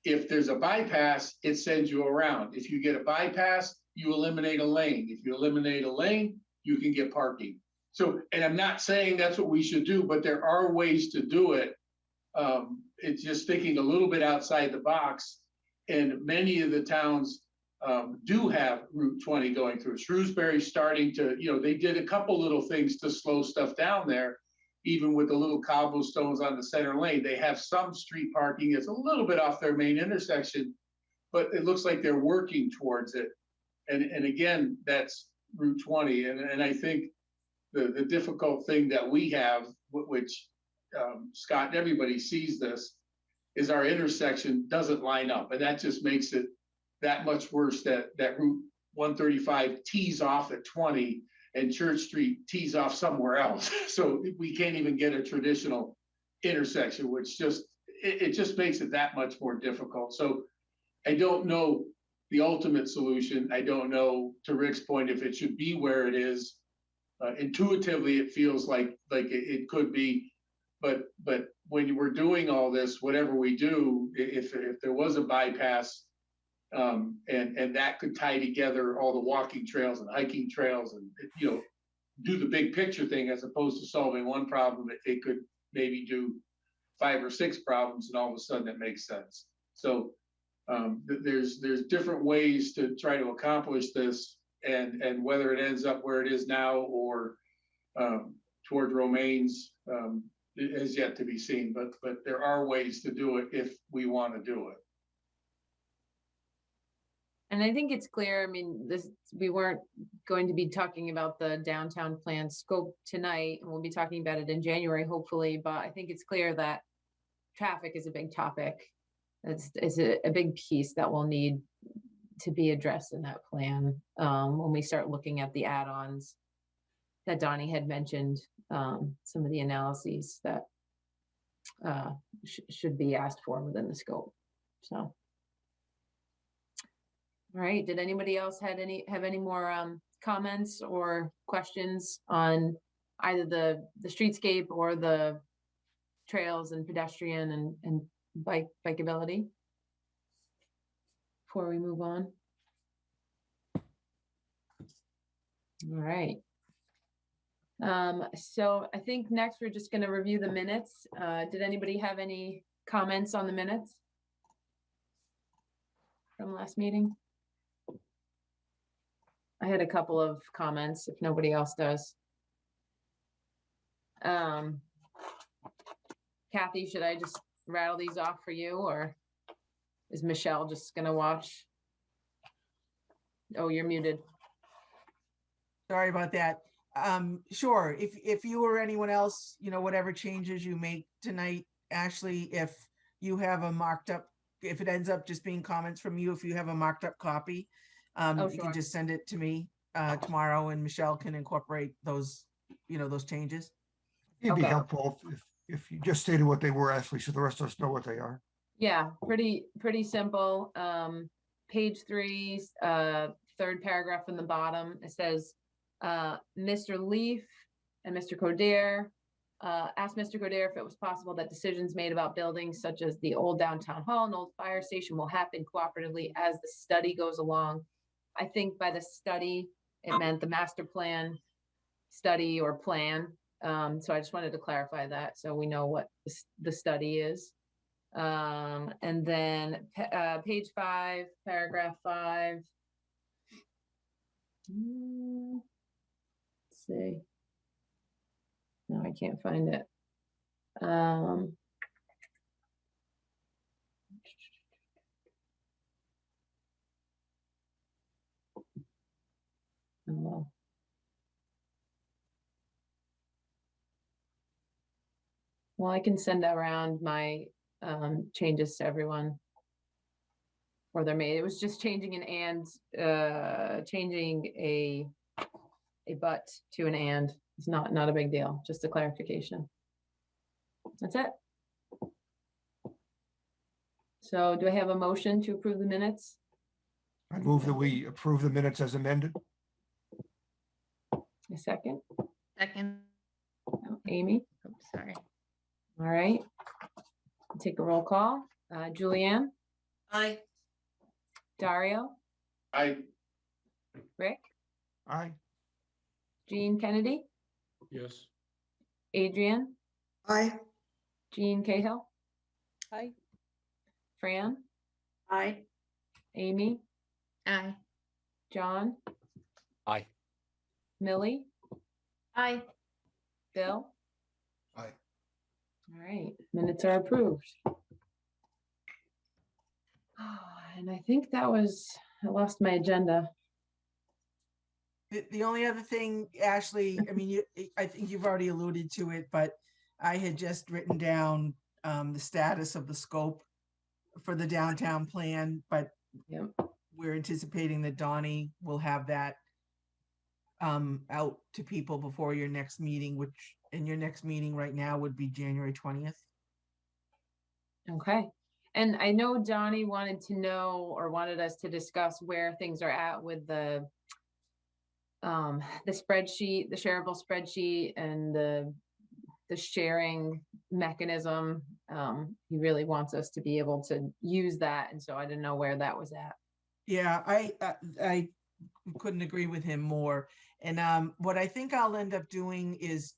If there's a bypass, it sends you around. If you get a bypass, you eliminate a lane. If you eliminate a lane, you can get parking. So, and I'm not saying that's what we should do, but there are ways to do it. It's just thinking a little bit outside the box. And many of the towns do have Route 20 going through. Shrewsbury's starting to, they did a couple little things to slow stuff down there. Even with the little cobblestones on the center lane, they have some street parking. It's a little bit off their main intersection, but it looks like they're working towards it. And again, that's Route 20. And I think the difficult thing that we have, which Scott and everybody sees this, is our intersection doesn't line up. And that just makes it that much worse that Route 135 tees off at 20 and Church Street tees off somewhere else. So we can't even get a traditional intersection, which it just makes it that much more difficult. So I don't know the ultimate solution. I don't know, to Rick's point, if it should be where it is. Intuitively, it feels like it could be, but when we're doing all this, whatever we do, if there was a bypass, and that could tie together all the walking trails and hiking trails, and do the big picture thing as opposed to solving one problem, it could maybe do 5 or 6 problems, and all of a sudden it makes sense. So there's different ways to try to accomplish this, and whether it ends up where it is now or toward Romaine's is yet to be seen. But there are ways to do it if we want to do it. And I think it's clear, I mean, we weren't going to be talking about the downtown plan scope tonight, and we'll be talking about it in January, hopefully, but I think it's clear that traffic is a big topic. It's a big piece that will need to be addressed in that plan when we start looking at the add-ons that Donnie had mentioned, some of the analyses that should be asked for within the scope. So. All right, did anybody else have any more comments or questions on either the streetscape or the trails and pedestrian and bikeability before we move on? All right. So I think next we're just going to review the minutes. Did anybody have any comments on the minutes from last meeting? I had a couple of comments, if nobody else does. Kathy, should I just rattle these off for you, or is Michelle just gonna watch? Oh, you're muted. Sorry about that. Sure, if you or anyone else, whatever changes you make tonight, Ashley, if you have a marked up, if it ends up just being comments from you, if you have a marked up copy, you Sure. can just send it to me tomorrow, and Michelle can incorporate those, those changes. It'd be Okay. helpful if you just stated what they were, Ashley, so the rest of us know what they are. Yeah, pretty simple. Page 3, third paragraph from the bottom, it says, Mr. Leaf and Mr. Coderre asked Mr. Coderre if it was possible that decisions made about buildings such as the old downtown hall and old fire station will happen cooperatively as the study goes along. I think by the study, it meant the master plan study or plan. So I just wanted to clarify that so we know what the study is. And then page 5, paragraph 5. Let's see. No, I can't find it. Well. Well, I can send around my changes to everyone. Or they're made. It was just changing an and, changing a but to an and. It's not a big deal, just a clarification. That's it. So do I have a motion to approve the minutes? I move that we approve the minutes as amended. A second? Second. Amy? Oops, sorry. All right. Take a roll call. Julianne, Aye. Dario, I, Rick, Aye. Jean Kennedy, Yes. Adrian, Aye. Jean Cahill, Aye. Fran, Aye. Amy, Aye. John, Aye. Millie, Aye. Bill. Aye. All right, minutes are approved. And I think that was, I lost my agenda. The only other thing, Ashley, I mean, I think you've already alluded to it, but I had just written down the status of the scope for the downtown plan, but Yep. we're anticipating that Donnie will have that out to people before your next meeting, which in your next meeting right now would be January 20th. Okay. And I know Donnie wanted to know, or wanted us to discuss where things are at with the spreadsheet, the shareable spreadsheet, and the sharing mechanism. He really wants us to be able to use that, and so I didn't know where that was at. Yeah, I couldn't agree with him more. And what I think I'll end up doing is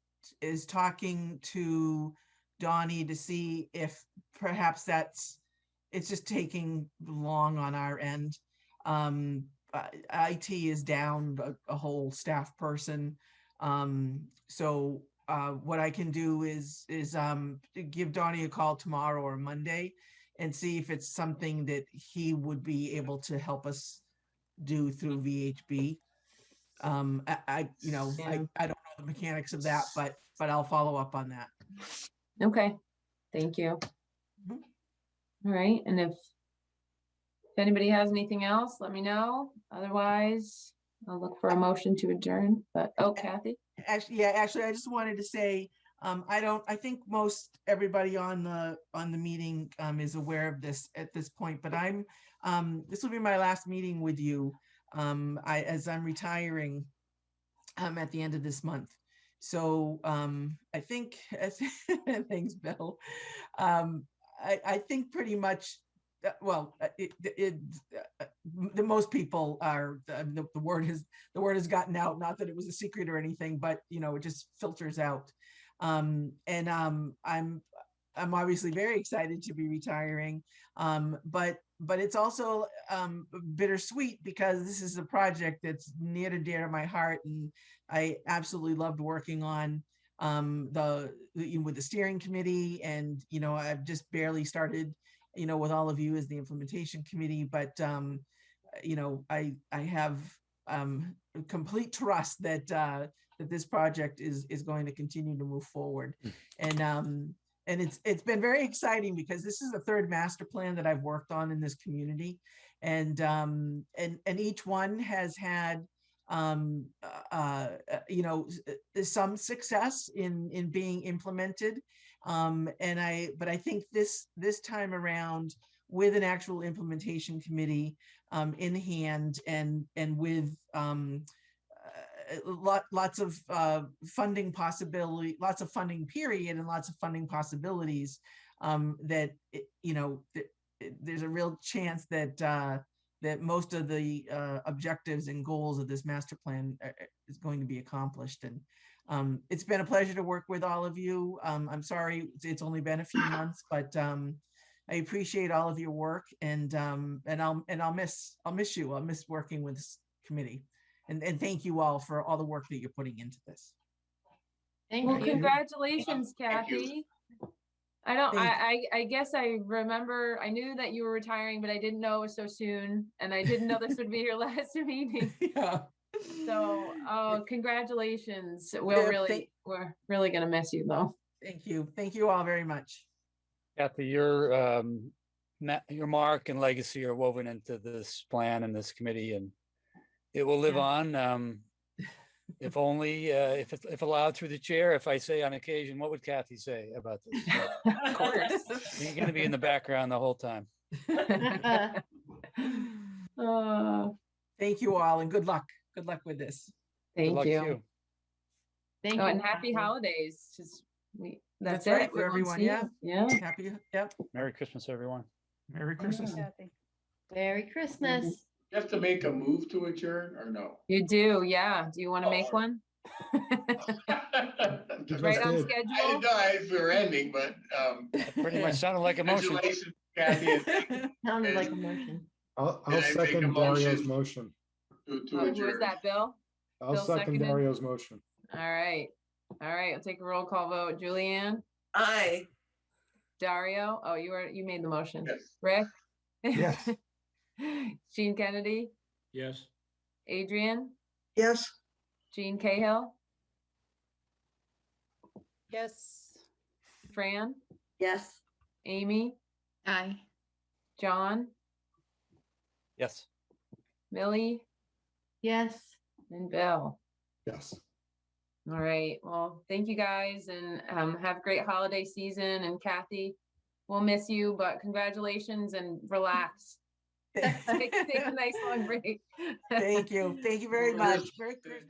talking to Donnie to see if perhaps it's just taking long on our end. IT is down a whole staff person. So what I can do is give Donnie a call tomorrow or Monday and see if it's something that he would be able to help us do through VHB. You know, Yeah. I don't know the mechanics of that, but I'll follow up on that. Okay, thank you. Mhm. All right, and if anybody has anything else, let me know. Otherwise, I'll look for a motion to adjourn, but, oh, Kathy? Actually, I just wanted to say, I think most everybody on the meeting is aware of this at this point, but this will be my last meeting with you as I'm retiring at the end of this month. So I think, thanks, Bill. I think pretty much, well, the most people are, the word has gotten out, not that it was a secret or anything, but you know, it just filters out. I'm obviously very excited to be retiring, but it's also bittersweet because this is a project that's near and dear to my heart, and I absolutely loved working on with the steering committee, and you know, I've just barely started, you know, with all of you as the implementation committee, but you know, I have complete trust that that this project is going to continue to move forward. And it's been very exciting because this is the third master plan that I've worked on in this community, and each one has had you know, some success in being implemented, but I think this time around, with an actual implementation committee in hand, and with lots of funding possibility, lots of funding period, and lots of funding possibilities, that you know, there's a real chance that that most of the objectives and goals of this master plan is going to be accomplished. And it's been a pleasure to work with all of you. I'm sorry it's only been a few months, but I appreciate all of your work, and I'll miss you. I'll miss working with this committee. And thank you all for all the work that you're putting into this. Thank Well, you. congratulations, Thank you. Kathy. I don't, Thank I guess I remember, I knew that you were retiring, but I didn't know it was so soon. And I didn't know this would be your last meeting. Yeah. So, oh, congratulations. Yeah, We're really gonna miss you though. Thank you. Thank you all very much. Kathy, your mark and legacy are woven into this plan and this committee, and it will live Yeah. on. If only, if allowed through the chair, if I say on occasion, what would Kathy say about this? Of course. You're gonna be in the background the whole time. Thank you all and good luck. Good luck with this. Good Thank luck to you. Thank Oh, you. and happy Kathy. holidays. That's That's right it. for We won't everyone, see yeah. you. Yeah. Happy, yep. Merry Christmas, everyone. Merry Christmas. Merry Christmas. You have to make a move to adjourn or no? You do, yeah. Do you want to make one? Right on I schedule? didn't know if we were ending, but, Pretty much sounded like a motion. congratulations, Kathy. and Sounded Is- like a motion. I'll Did I make a second Dario's motion? motion. To Who is adjourn. that, Bill? I'll Bill second seconded? Dario's motion. All right. All right, I'll take a roll call vote. Julianne, Aye. Dario, oh, you made the motion. Yes. Rick? Yes. Gene Kennedy, Yes. Adrian, Yes. Gene Cahill, Yes. Fran, Yes. Amy, Aye. John, Yes. Millie, Yes. and Bill. Yes. All right, well, thank you guys and have a great holiday season. And Kathy, we'll miss you, but congratulations and relax. Take a nice long break. Thank you. Thank you very much. Merry Christmas.